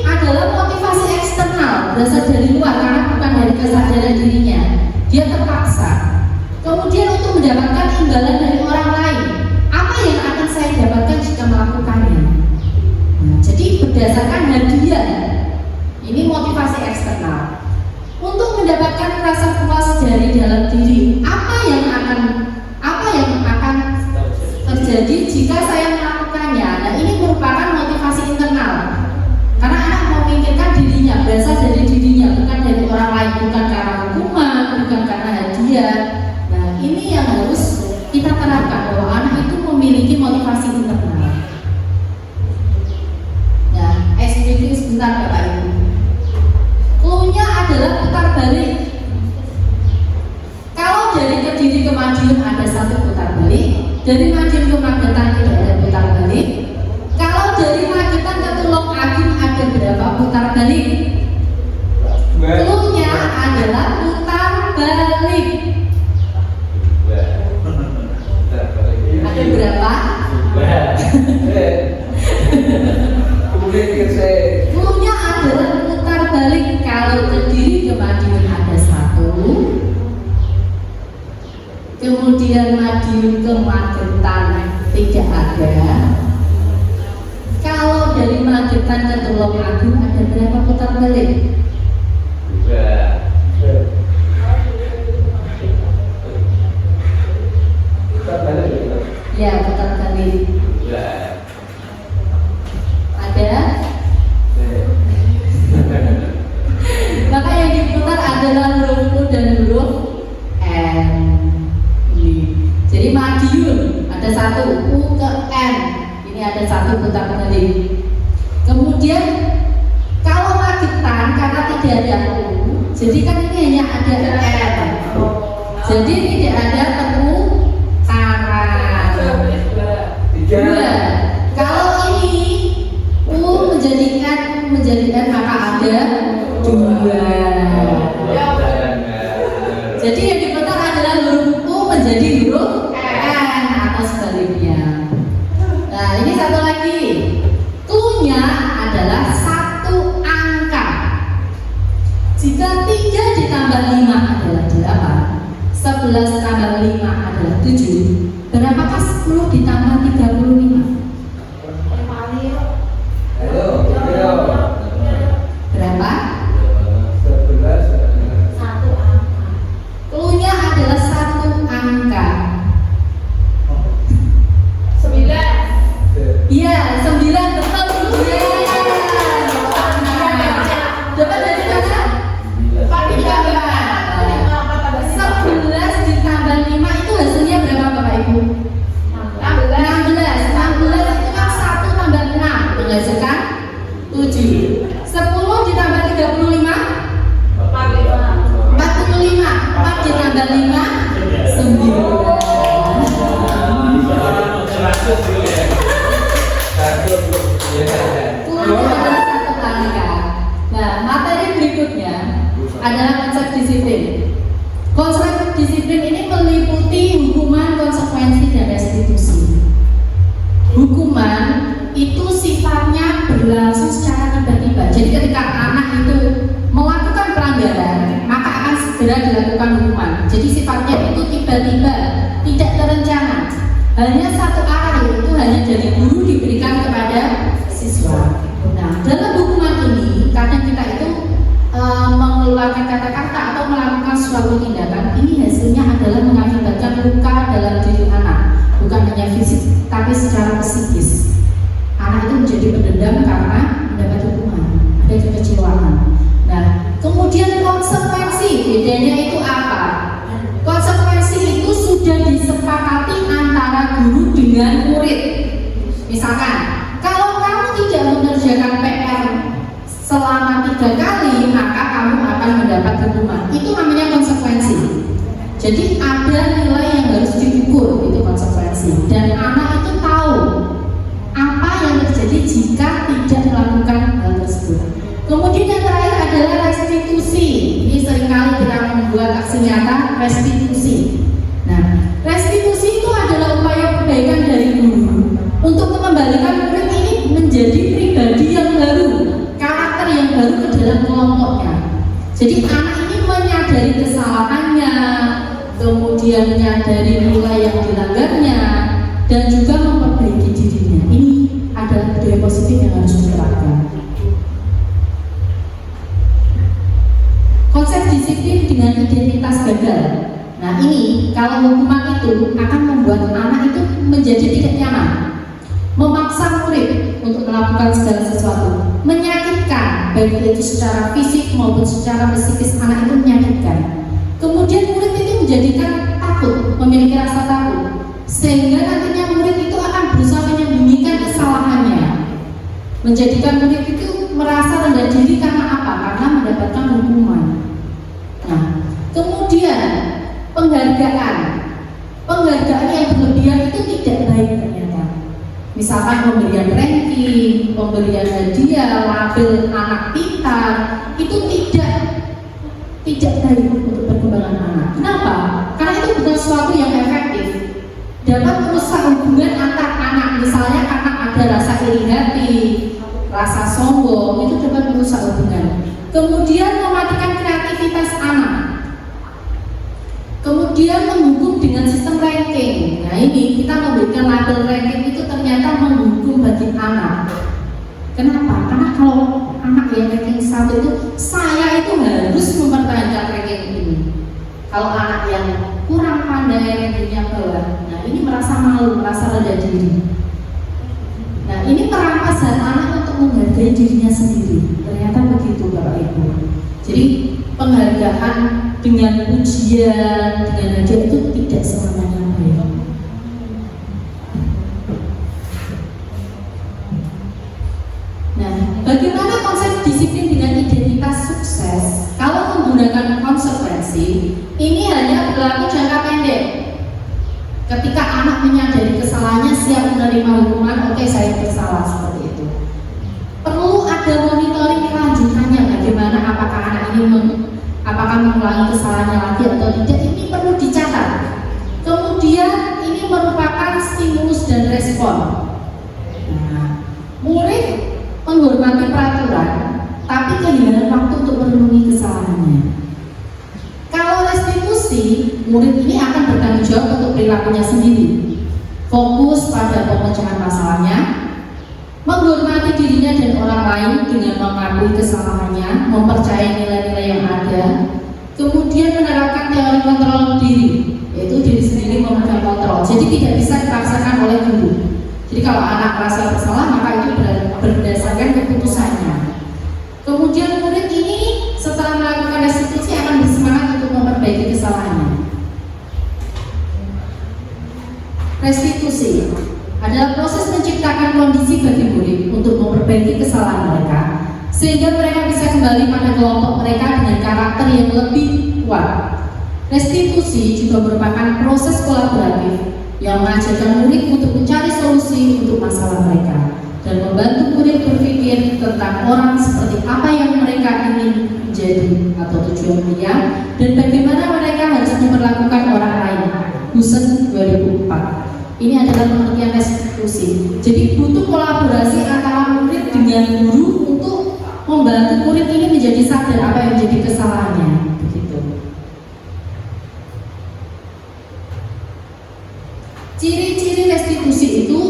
[SPEAKER 3] adalah motivasi eksternal, berasal dari luar karena bukan dari kesadaran dirinya. Dia terpaksa. Kemudian untuk mendapatkan imbalan dari orang lain, apa yang akan saya dapatkan jika melakukannya? Nah, jadi berdasarkan hadiah, ini motivasi eksternal. Untuk mendapatkan rasa puas dari dalam diri, apa yang akan terjadi jika saya melakukannya? Nah, ini merupakan motivasi internal. Karena anak memikirkan dirinya, berasal dari dirinya, bukan dari orang lain, bukan karena hukuman, bukan karena hadiah. Nah, ini yang harus kita terapkan bahwa anak itu memiliki motivasi internal. Nah, explicating sebentar Bapak Ibu. Clue-nya adalah putar balik. Kalau dari Kediri ke Madiun ada 1 putar balik, dari Madiun ke Magetan tidak ada putar balik. Kalau dari Magetan ke Tulung Agung ada berapa putar balik? Clue-nya adalah putar balik. Ada berapa? Clue-nya adalah putar balik. Kalau Kediri ke Madiun ada 1, kemudian Madiun ke Magetan tidak ada. Kalau dari Magetan ke Tulung Agung ada berapa putar balik? Ya, putar balik. satu putar keliling. Kemudian kalau magetan karena tidak ada U, jadi kan ini hanya ada R, jadi tidak ada pertukaran. Dua. Kalau ini U menjadi N maka ada 2. Jadi yang diputar adalah huruf U menjadi huruf N atau sebaliknya. Nah ini satu lagi, clue-nya adalah satu angka. Jika 3 ditambah 5 adalah 8, 11 tambah 5 adalah 7. Berapakah 10 ditambah 35? Berapa?
[SPEAKER 4] 11.
[SPEAKER 3] Satu angka. Clue-nya adalah satu angka.
[SPEAKER 4] 9.
[SPEAKER 3] Iya, 9 betul. Dapat dari mana? 11 ditambah 5 itu hasilnya berapa Bapak Ibu? 16 itu kan 1 tambah 6 menghasilkan 7. 10 ditambah 35 45. 4 ditambah 5 9. Kurangnya adalah satu angka. Nah, materi berikutnya adalah konsep disiplin. Konsep disiplin ini meliputi hukuman, konsekuensi, dan restitusi. Hukuman itu sifatnya berlangsung secara tiba-tiba. Jadi ketika anak itu melakukan pelanggaran, maka akan segera dilakukan hukuman. Jadi sifatnya itu tiba-tiba, tidak terencana. Hanya satu arah, yaitu hanya dari guru diberikan kepada siswa. Nah, dalam hukuman ini kadang kita itu mengeluarkan kata-kata atau melakukan suatu tindakan, ini hasilnya adalah mengakibatkan luka dalam diri anak, bukan hanya fisik, tapi secara psikis. Anak itu menjadi pendendam karena mendapat hukuman, ada kekecewaan. Nah, kemudian konsekuensi, bedanya itu apa? Konsekuensi itu sudah disepakati antara guru dengan murid. Misalkan, kalau kamu tidak mengerjakan PR selama 3 kali, maka kamu akan mendapat hukuman. Itu namanya konsekuensi. Jadi ada nilai yang harus diukur, itu konsekuensi. Dan anak itu tahu apa yang terjadi jika tidak melakukan hal tersebut. Kemudian yang terakhir adalah restitusi. Ini seringkali kita membuat aksi nyata restitusi. Nah, restitusi itu adalah upaya perbaikan dari guru untuk mengembalikan murid ini menjadi pribadi yang baru, karakter yang baru ke dalam kelompoknya. Jadi anak ini menyadari kesalahannya, kemudian menyadari nilai yang dilanggarnya, dan juga memperbaiki dirinya. Ini adalah budaya positif yang harus diterapkan. Konsep disiplin dengan identitas gagal. Nah ini, kalau hukuman itu akan membuat anak itu menjadi tidak nyaman, memaksa murid untuk melakukan segala sesuatu, menyakitkan, baik itu secara fisik maupun secara psikis. Anak itu menyakitkan. Kemudian murid itu menjadikan takut, memiliki rasa takut, sehingga nantinya murid itu akan berusaha menyembunyikan kesalahannya, menjadikan murid itu merasa rendah diri karena apa? Karena mendapatkan hukuman. Nah, kemudian penghargaan yang berlebihan itu tidak baik ternyata. Misalkan pemberian ranking, pemberian hadiah, label anak pintar, itu tidak baik untuk perkembangan anak. Kenapa? Karena itu bukan sesuatu yang efektif, dapat merusak hubungan antar anak. Misalnya karena ada rasa iri hati, rasa sombong, itu dapat merusak hubungan. Kemudian mematikan kreativitas anak. Kemudian menghukum dengan sistem ranking. Nah ini kita memberikan label ranking itu ternyata menghukum bagi anak. Kenapa? Karena kalau anak yang ranking 1 itu, saya itu harus mempertahankan ranking ini. Kalau anak yang kurang pandai, rankingnya bawah, nah ini merasa malu, merasa rendah diri. Nah ini perampasan anak untuk menghargai dirinya sendiri. Ternyata begitu Bapak Ibu. Jadi penghargaan dengan ujian, dengan hadiah itu tidak selamanya baik. berlaku jangka pendek. Ketika anak menyadari kesalahannya, siap menerima hukuman, oke, saya bersalah, seperti itu. Perlu ada monitoring kelanjutannya, bagaimana apakah anak ini apakah mengulangi kesalahannya lagi atau tidak, ini perlu dicatat. Kemudian ini merupakan stimulus dan respon. Nah, murid menghormati peraturan, tapi kehilangan waktu untuk merenungi kesalahannya. Kalau restitusi, murid ini akan bertanggung jawab untuk perilakunya sendiri, fokus pada pemecahan masalahnya, menghormati dirinya dan orang lain dengan mengakui kesalahannya, mempercayai nilai-nilai yang ada, kemudian menerapkan teori kontrol diri, yaitu diri sendiri memegang kontrol. Jadi tidak bisa dipaksakan oleh guru. Jadi kalau anak merasa bersalah, maka itu berdasarkan keputusannya. Kemudian murid ini setelah melakukan restitusi akan bersemangat untuk memperbaiki kesalahannya. Restitusi adalah proses menciptakan kondisi bagi murid untuk memperbaiki kesalahan mereka, sehingga mereka bisa kembali pada kelompok mereka dengan karakter yang lebih kuat. Restitusi juga merupakan proses kolaboratif yang mengajarkan murid untuk mencari solusi untuk masalah mereka dan membantu murid berpikir tentang orang seperti apa yang mereka ingin menjadi atau tujuan dia, dan bagaimana mereka harus memperlakukan orang lain. Husen 2004. Ini adalah pengertian restitusi. Jadi butuh kolaborasi antara murid dengan guru untuk membantu murid ini menjadi sadar apa yang menjadi kesalahannya. Begitu. Ciri-ciri restitusi itu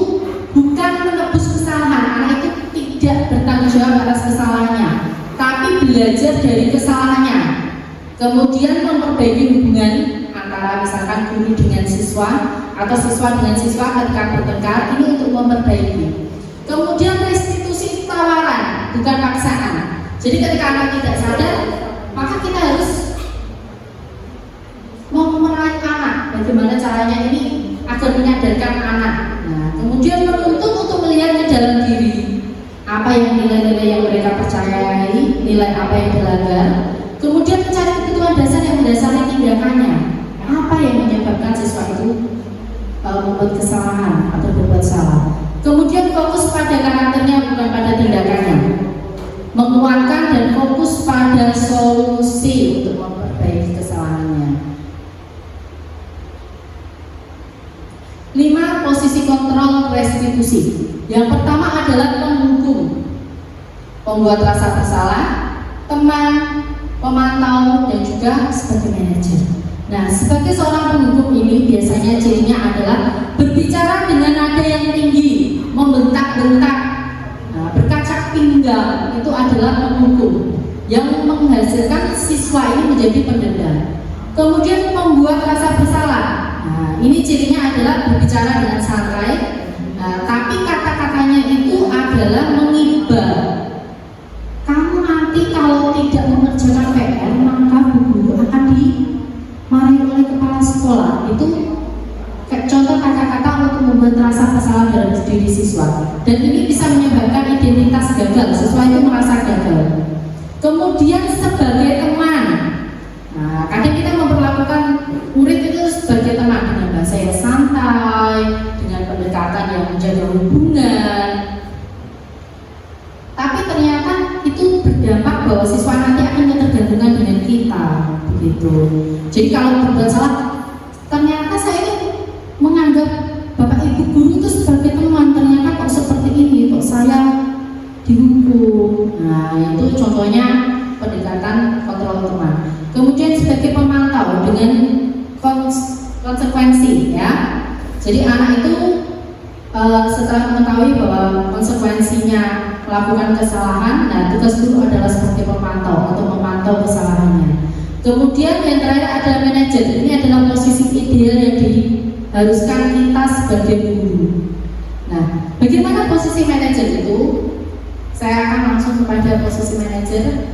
[SPEAKER 3] bukan menebus kesalahan, anak itu tidak bertanggung jawab atas kesalahannya, tapi belajar dari kesalahannya. Kemudian memperbaiki hubungan antara misalkan guru dengan siswa atau siswa dengan siswa ketika bertengkar, ini untuk memperbaiki. Kemudian restitusi tawaran, bukan paksaan. Jadi ketika anak tidak sadar, maka kita harus meraih anak. Bagaimana caranya ini agar menyadarkan anak. Nah, kemudian menuntut untuk melihat ke dalam diri, apa yang nilai-nilai yang mereka percayai, nilai apa yang dilanggar. Kemudian mencari kebutuhan dasar yang mendasari tindakannya. Apa yang menyebabkan siswa itu membuat kesalahan atau berbuat salah. Kemudian fokus pada karakternya, bukan pada tindakannya. Menguatkan dan fokus pada solusi untuk memperbaiki kesalahannya. 5. Posisi kontrol restitusi. Yang pertama adalah penghukum, pembuat rasa bersalah, teman, pemantau, dan juga sebagai manajer. Nah, sebagai seorang penghukum ini biasanya cirinya adalah berbicara dengan nada yang tinggi, membentak-bentak, berkacak pinggang. Itu adalah penghukum yang menghasilkan siswa ini menjadi pendendam. Kemudian membuat rasa bersalah. Nah, ini cirinya adalah berbicara dengan santai, tapi kata-katanya itu adalah mengiba. Kamu nanti kalau tidak mengerjakan PR, maka bu guru akan dimarahi oleh kepala sekolah. Itu contoh kata-kata untuk membuat rasa bersalah dalam diri siswa. Dan ini bisa menyebabkan identitas gagal. Siswa itu merasa gagal. Kemudian sebagai teman. Nah, kadang kita memperlakukan murid itu sebagai teman dengan bahasa yang santai, dengan pendekatan yang menjaga hubungan. Tapi ternyata itu berdampak bahwa siswa nanti akan ketergantungan dengan kita, begitu. Jadi kalau berbuat salah, ternyata saya itu menganggap bapak ibu guru itu sebagai teman, ternyata kok seperti ini, kok saya dihukum. Nah, itu contohnya pendekatan kontrol teman. Kemudian sebagai pemantau dengan konsekuensi, ya. Jadi anak itu setelah mengetahui bahwa konsekuensinya melakukan kesalahan, nah tugas guru adalah sebagai pemantau atau memantau kesalahannya. Kemudian yang terakhir adalah manajer. Ini adalah posisi ideal yang diharuskan kita sebagai guru. Nah, bagaimana posisi manajer itu? Saya akan langsung kepada posisi manajer.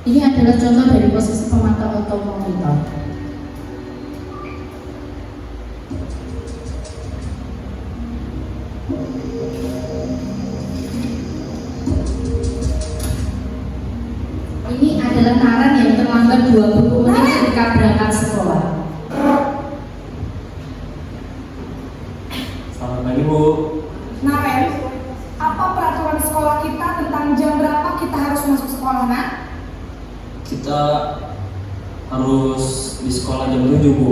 [SPEAKER 3] Ini adalah contoh dari posisi pemantau atau monitor. Ini adalah Naran yang terlambat 20 menit ketika berangkat sekolah.
[SPEAKER 4] Selamat pagi, Bu.
[SPEAKER 5] Naren, apa peraturan sekolah kita tentang jam berapa kita harus masuk sekolah, Nak?
[SPEAKER 4] Kita harus di sekolah jam 7, Bu.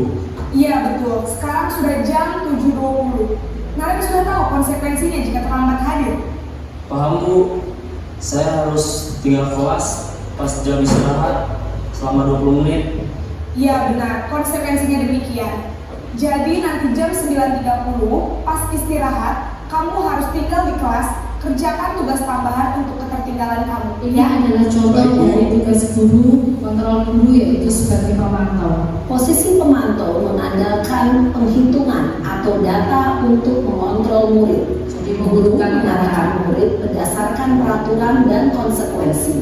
[SPEAKER 5] Iya, betul. Sekarang sudah jam 7.20. Naren sudah tahu konsekuensinya jika terlambat hadir.
[SPEAKER 4] Paham, Bu. Saya harus tinggal kelas pas jam istirahat selama 20 menit.
[SPEAKER 5] Iya, benar. Konsekuensinya demikian. Jadi nanti jam 9.30 pas istirahat, kamu harus tinggal di kelas, kerjakan tugas tambahan untuk ketertinggalan kamu.
[SPEAKER 3] Ini adalah contoh dari tugas guru, kontrol guru yaitu sebagai pemantau.
[SPEAKER 6] Posisi pemantau mengandalkan penghitungan atau data untuk mengontrol murid.
[SPEAKER 3] Jadi
[SPEAKER 6] Guru
[SPEAKER 3] menggunakan data.
[SPEAKER 6] mengarahkan murid berdasarkan peraturan dan konsekuensi.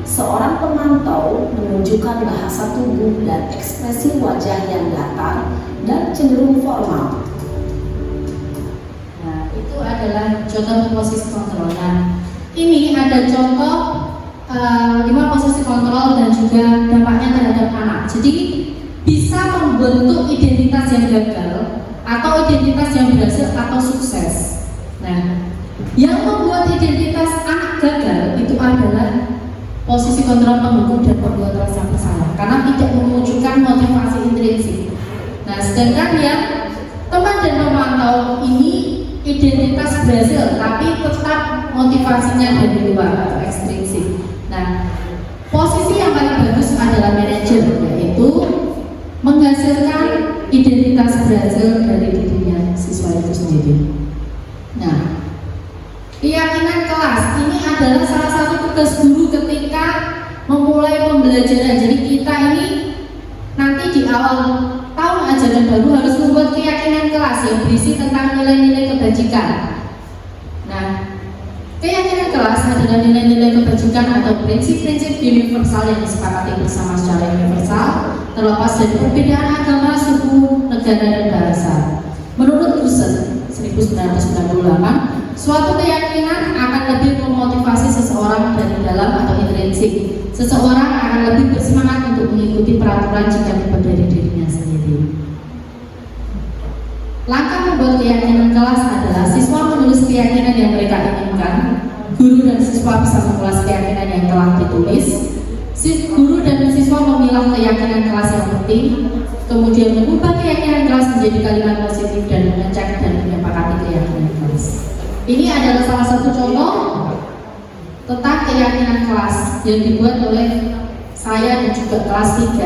[SPEAKER 6] Seorang pemantau menunjukkan bahasa tubuh dan ekspresi wajah yang datar dan cenderung formal.
[SPEAKER 3] Nah, itu adalah contoh posisi kontrol. Nah, ini ada contoh 5 posisi kontrol dan juga dampaknya terhadap anak. Jadi bisa membentuk identitas yang gagal atau identitas yang berhasil atau sukses. Nah, yang membuat identitas anak gagal itu adalah posisi kontrol pendukung dan pembuat rasa bersalah karena tidak memunculkan motivasi intrinsik. Nah, sedangkan yang teman dan pemantau ini identitas berhasil tapi tetap motivasinya dari luar atau ekstrinsik. Nah, posisi yang paling bagus adalah manajer, yaitu menghasilkan identitas berhasil dari dirinya siswa itu sendiri. Nah, keyakinan kelas ini adalah salah satu tugas guru ketika memulai pembelajaran. Jadi kita ini nanti di awal tahun ajaran baru harus membuat keyakinan kelas yang berisi tentang nilai-nilai kebajikan. Nah, keyakinan kelas adalah nilai-nilai kebajikan atau prinsip-prinsip universal yang disepakati bersama secara universal, terlepas dari perbedaan agama, suku, negara, dan bahasa. Menurut Russell 1998, suatu keyakinan akan lebih memotivasi seseorang dari dalam atau intrinsik. Seseorang akan lebih bersemangat untuk mengikuti peraturan jika dibuat dari dirinya sendiri. Langkah membuat keyakinan kelas adalah siswa menulis keyakinan yang mereka inginkan. Guru dan siswa bisa mengulas keyakinan yang telah ditulis. Guru dan siswa memilah keyakinan kelas yang penting, kemudian mengubah keyakinan kelas menjadi kalimat positif dan mengecek dan menyepakati keyakinan kelas. Ini adalah salah satu contoh tentang keyakinan kelas yang dibuat oleh saya dan juga kelas 3.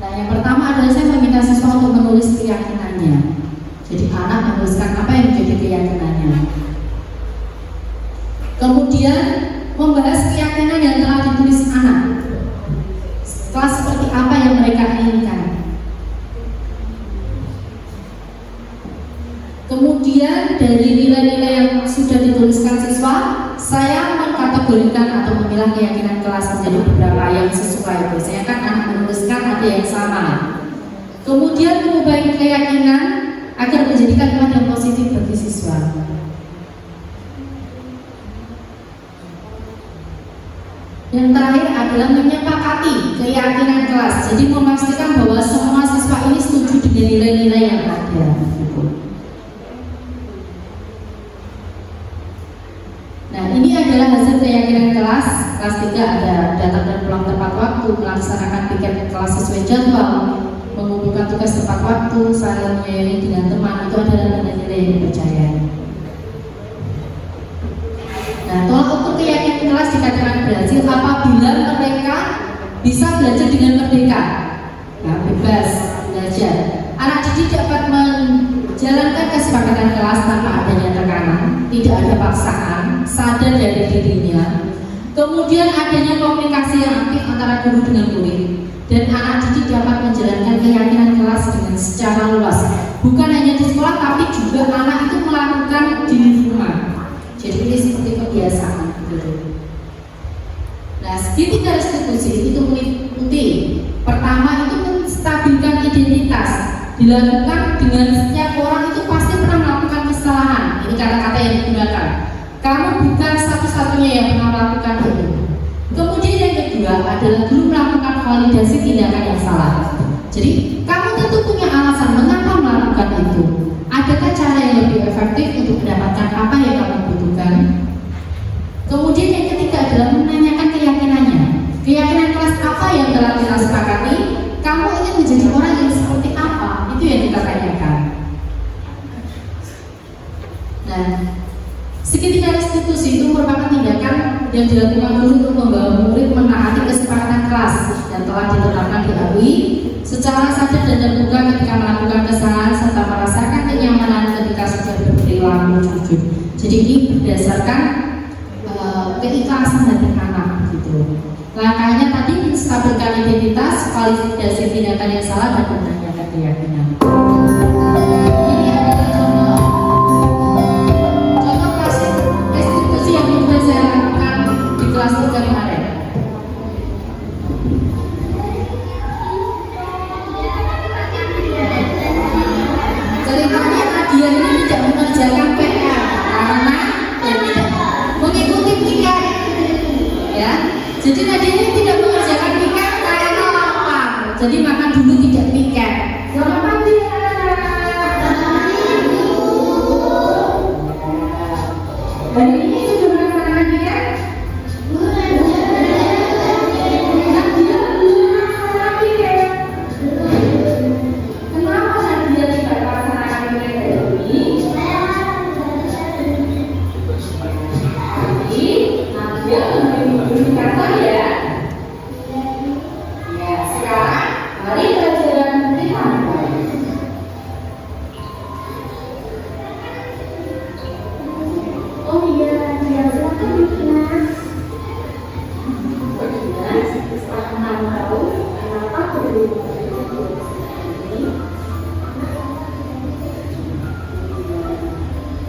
[SPEAKER 3] Nah, yang pertama adalah saya meminta siswa untuk menulis keyakinannya. Jadi anak menuliskan apa yang menjadi keyakinannya. Kemudian membahas keyakinan yang telah ditulis anak. Kelas seperti apa yang mereka inginkan. Kemudian dari nilai-nilai yang sudah dituliskan siswa, saya mengkategorikan atau memilah keyakinan kelas menjadi beberapa yang sesuai. Biasanya kan anak menuliskan ada yang sama. Kemudian mengubah keyakinan agar menjadi kalimat yang positif bagi siswa. Yang terakhir adalah menyepakati keyakinan kelas. Jadi memastikan bahwa semua siswa ini setuju dengan nilai-nilai yang ada. Nah, ini adalah hasil keyakinan kelas. Kelas 3 ada datang dan pulang tepat waktu, melaksanakan piket kelas sesuai jadwal, mengumpulkan tugas tepat waktu, saling menyayangi dengan teman. Itu adalah nilai-nilai yang dipercayai. Nah, tolak ukur keyakinan kelas dikatakan berhasil apabila mereka bisa belajar dengan merdeka. Nah, bebas belajar. Anak didik dapat menjalankan kesepakatan kelas tanpa adanya tekanan, tidak ada paksaan, sadar dari dirinya. Kemudian adanya komunikasi yang aktif antara guru dengan murid, dan anak didik dapat menjalankan keyakinan kelas dengan secara luas. Bukan hanya di sekolah, tapi juga anak itu melakukan di rumah. Jadi kebiasaan gitu. Nah, segitiga restitusi itu meliputi pertama itu menstabilkan identitas, dilakukan dengan setiap orang itu pasti pernah melakukan kesalahan. Ini kata-kata yang digunakan. Kamu bukan satu-satunya yang pernah melakukan itu. Kemudian yang kedua adalah dulu melakukan validasi tindakan yang salah. Jadi kamu tentu punya alasan mengapa melakukan itu. Adakah cara yang lebih efektif untuk mendapatkan apa yang kamu butuhkan? Kemudian yang ketiga adalah menanyakan keyakinannya. Keyakinan kelas apa yang telah kita sepakati? Kamu ingin menjadi orang yang seperti apa? Itu yang kita tanyakan. Nah, segitiga restitusi itu merupakan tindakan yang dilakukan guru untuk membawa murid menaati kesepakatan kelas yang telah ditetapkan diakui secara sadar dan terbuka ketika melakukan kesalahan serta merasakan kenyamanan ketika sudah berperilaku jujur. Jadi ini berdasarkan keikhlasan dari anak gitu. Langkahnya tadi menstabilkan identitas, validasi tindakan yang salah dan menanyakan keyakinan. Ini adalah contoh kasus restitusi yang sudah saya lakukan di kelas 3 kemarin. Ceritanya Nadia ini tidak mengerjakan PR karena tidak mengikuti piket, ya. Jadi Nadia ini tidak mengerjakan piket karena lapar. Jadi makan dulu tidak piket. Selamat hari ini sudah melaksanakan piket. Nadia belum melaksanakan piket. Kenapa Nadia tidak melaksanakan piket ini? Nadia memberikan saya. Ya, sekarang mari pelajaran kita. Oh iya, silakan Mas. Kemudian setelah tahu kenapa perlu ini.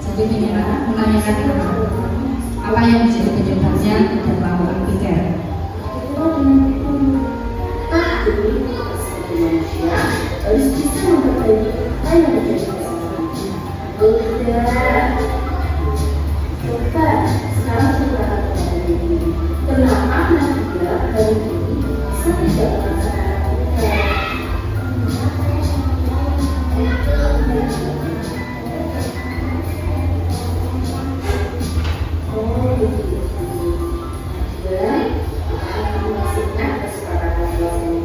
[SPEAKER 3] Jadi menyerah menanyakan apa yang menjadi penyebabnya dan melakukan piket. Manusia harus bisa memperbaiki apa yang menjadi kesalahan. Udah, coba sekarang kita lakukan ini. Kenapa Nadia hari ini bisa tidak melaksanakan piket? Oh begitu. Dan akan masukkan kesepakatan kelas ini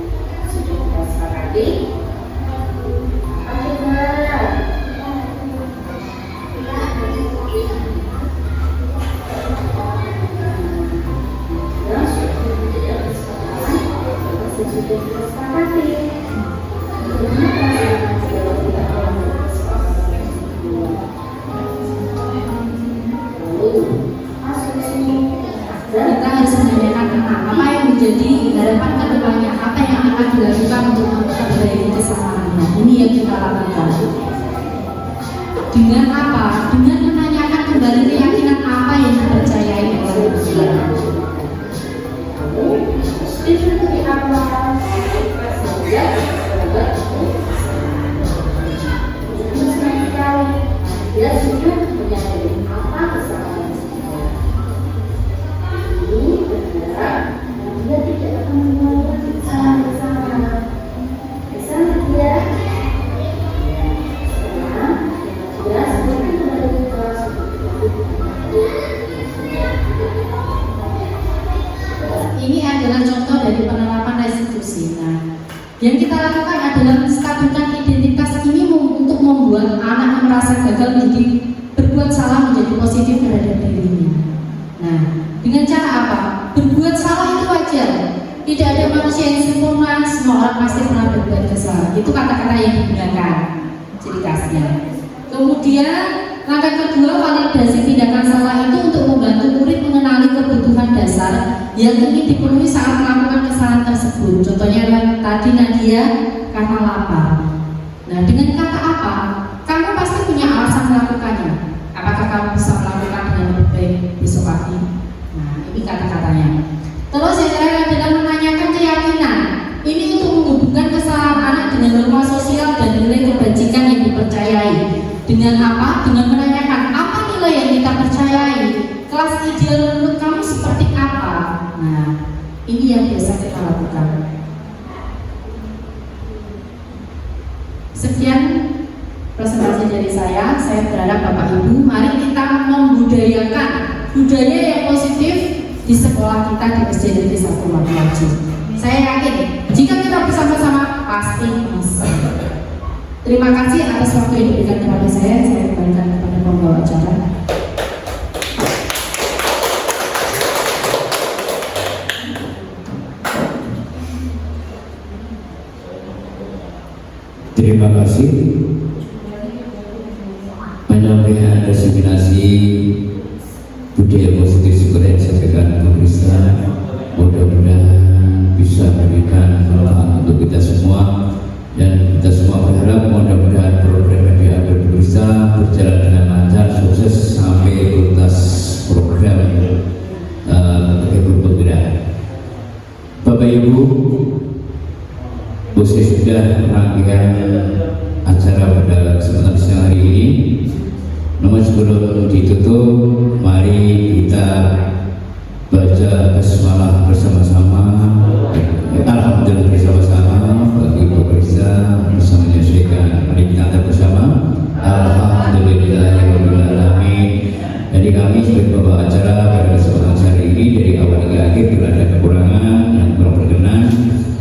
[SPEAKER 3] sudah kita sepakati. Apa coba? Dan sudah kita sepakati. Kita harus menanyakan apa yang menjadi harapan kedepannya, apa yang akan dilakukan untuk memperbaiki kesalahannya. Ini yang kita lakukan. Dengan apa? Dengan menanyakan kembali keyakinan apa yang dipercayai oleh dia. Kamu seperti apa? Saja sekali. Dia sudah menyadari apa kesalahan. Dia tidak akan mengulangi kesalahan-kesalahan. Kesalahan dia. Sekarang dia seperti kembali ke kelas. Ini adalah contoh dari penerapan restitusi. Nah, yang kita lakukan adalah menstabilkan identitas ini untuk membuat anak merasa gagal menjadi berbuat salah menjadi positif terhadap dirinya. Nah, dengan cara apa? Berbuat salah itu wajar. Tidak ada manusia yang sempurna, semua orang pasti pernah berbuat kesalahan. Itu kata-kata yang digunakan ciri khasnya. Kemudian langkah kedua, validasi tindakan salah itu untuk membantu murid mengenali kebutuhan dasar yang ingin dipenuhi saat melakukan kesalahan tersebut. Contohnya tadi Nadia karena lapar. Nah, dengan kata apa? Kamu pasti punya alasan melakukannya. Apakah kamu bisa melakukan dengan lebih baik besok pagi? pasti. Nah, ini kata-katanya. Terus yang terakhir adalah menanyakan keyakinan. Ini untuk menghubungkan kesalahan anak dengan norma sosial dan nilai kebajikan yang dipercayai. Dengan apa? Dengan menanyakan apa nilai yang kita percayai. Kelas ideal menurut kamu seperti apa? Nah, ini yang biasa kita lakukan. Sekian presentasi dari saya berharap Bapak Ibu, mari kita membudayakan budaya yang positif di sekolah kita di SD Negeri 1 Mamuju. Saya yakin jika kita bersama-sama pasti bisa. Terima kasih atas waktu yang diberikan kepada saya kembalikan kepada pembawa acara.
[SPEAKER 1] Terima kasih. Penyampaian diseminasi budaya positif seperti yang disampaikan pemirsa, mudah-mudahan bisa memberikan manfaat untuk kita semua, dan kita semua berharap mudah-mudahan program yang diambil pemirsa berjalan dengan lancar, sukses sampai tuntas program bergerak. Bapak Ibu, usai sudah rangkaian acara pada kesempatan siang hari ini, namun sebelum ditutup, mari kita baca basmalah bersama-sama. Alhamdulillah bersama-sama bagi pemirsa bersama menyaksikan. Mari kita antar bersama. Alhamdulillahirabbil alamin. Jadi kami sebagai pembawa acara pada kesempatan hari ini dari awal hingga akhir bila ada kekurangan yang kurang berkenan,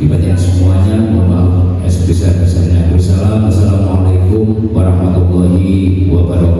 [SPEAKER 1] dibacakan semuanya, mohon maaf sebesar-besarnya. Wassalamualaikum warahmatullahi wabarakatuh.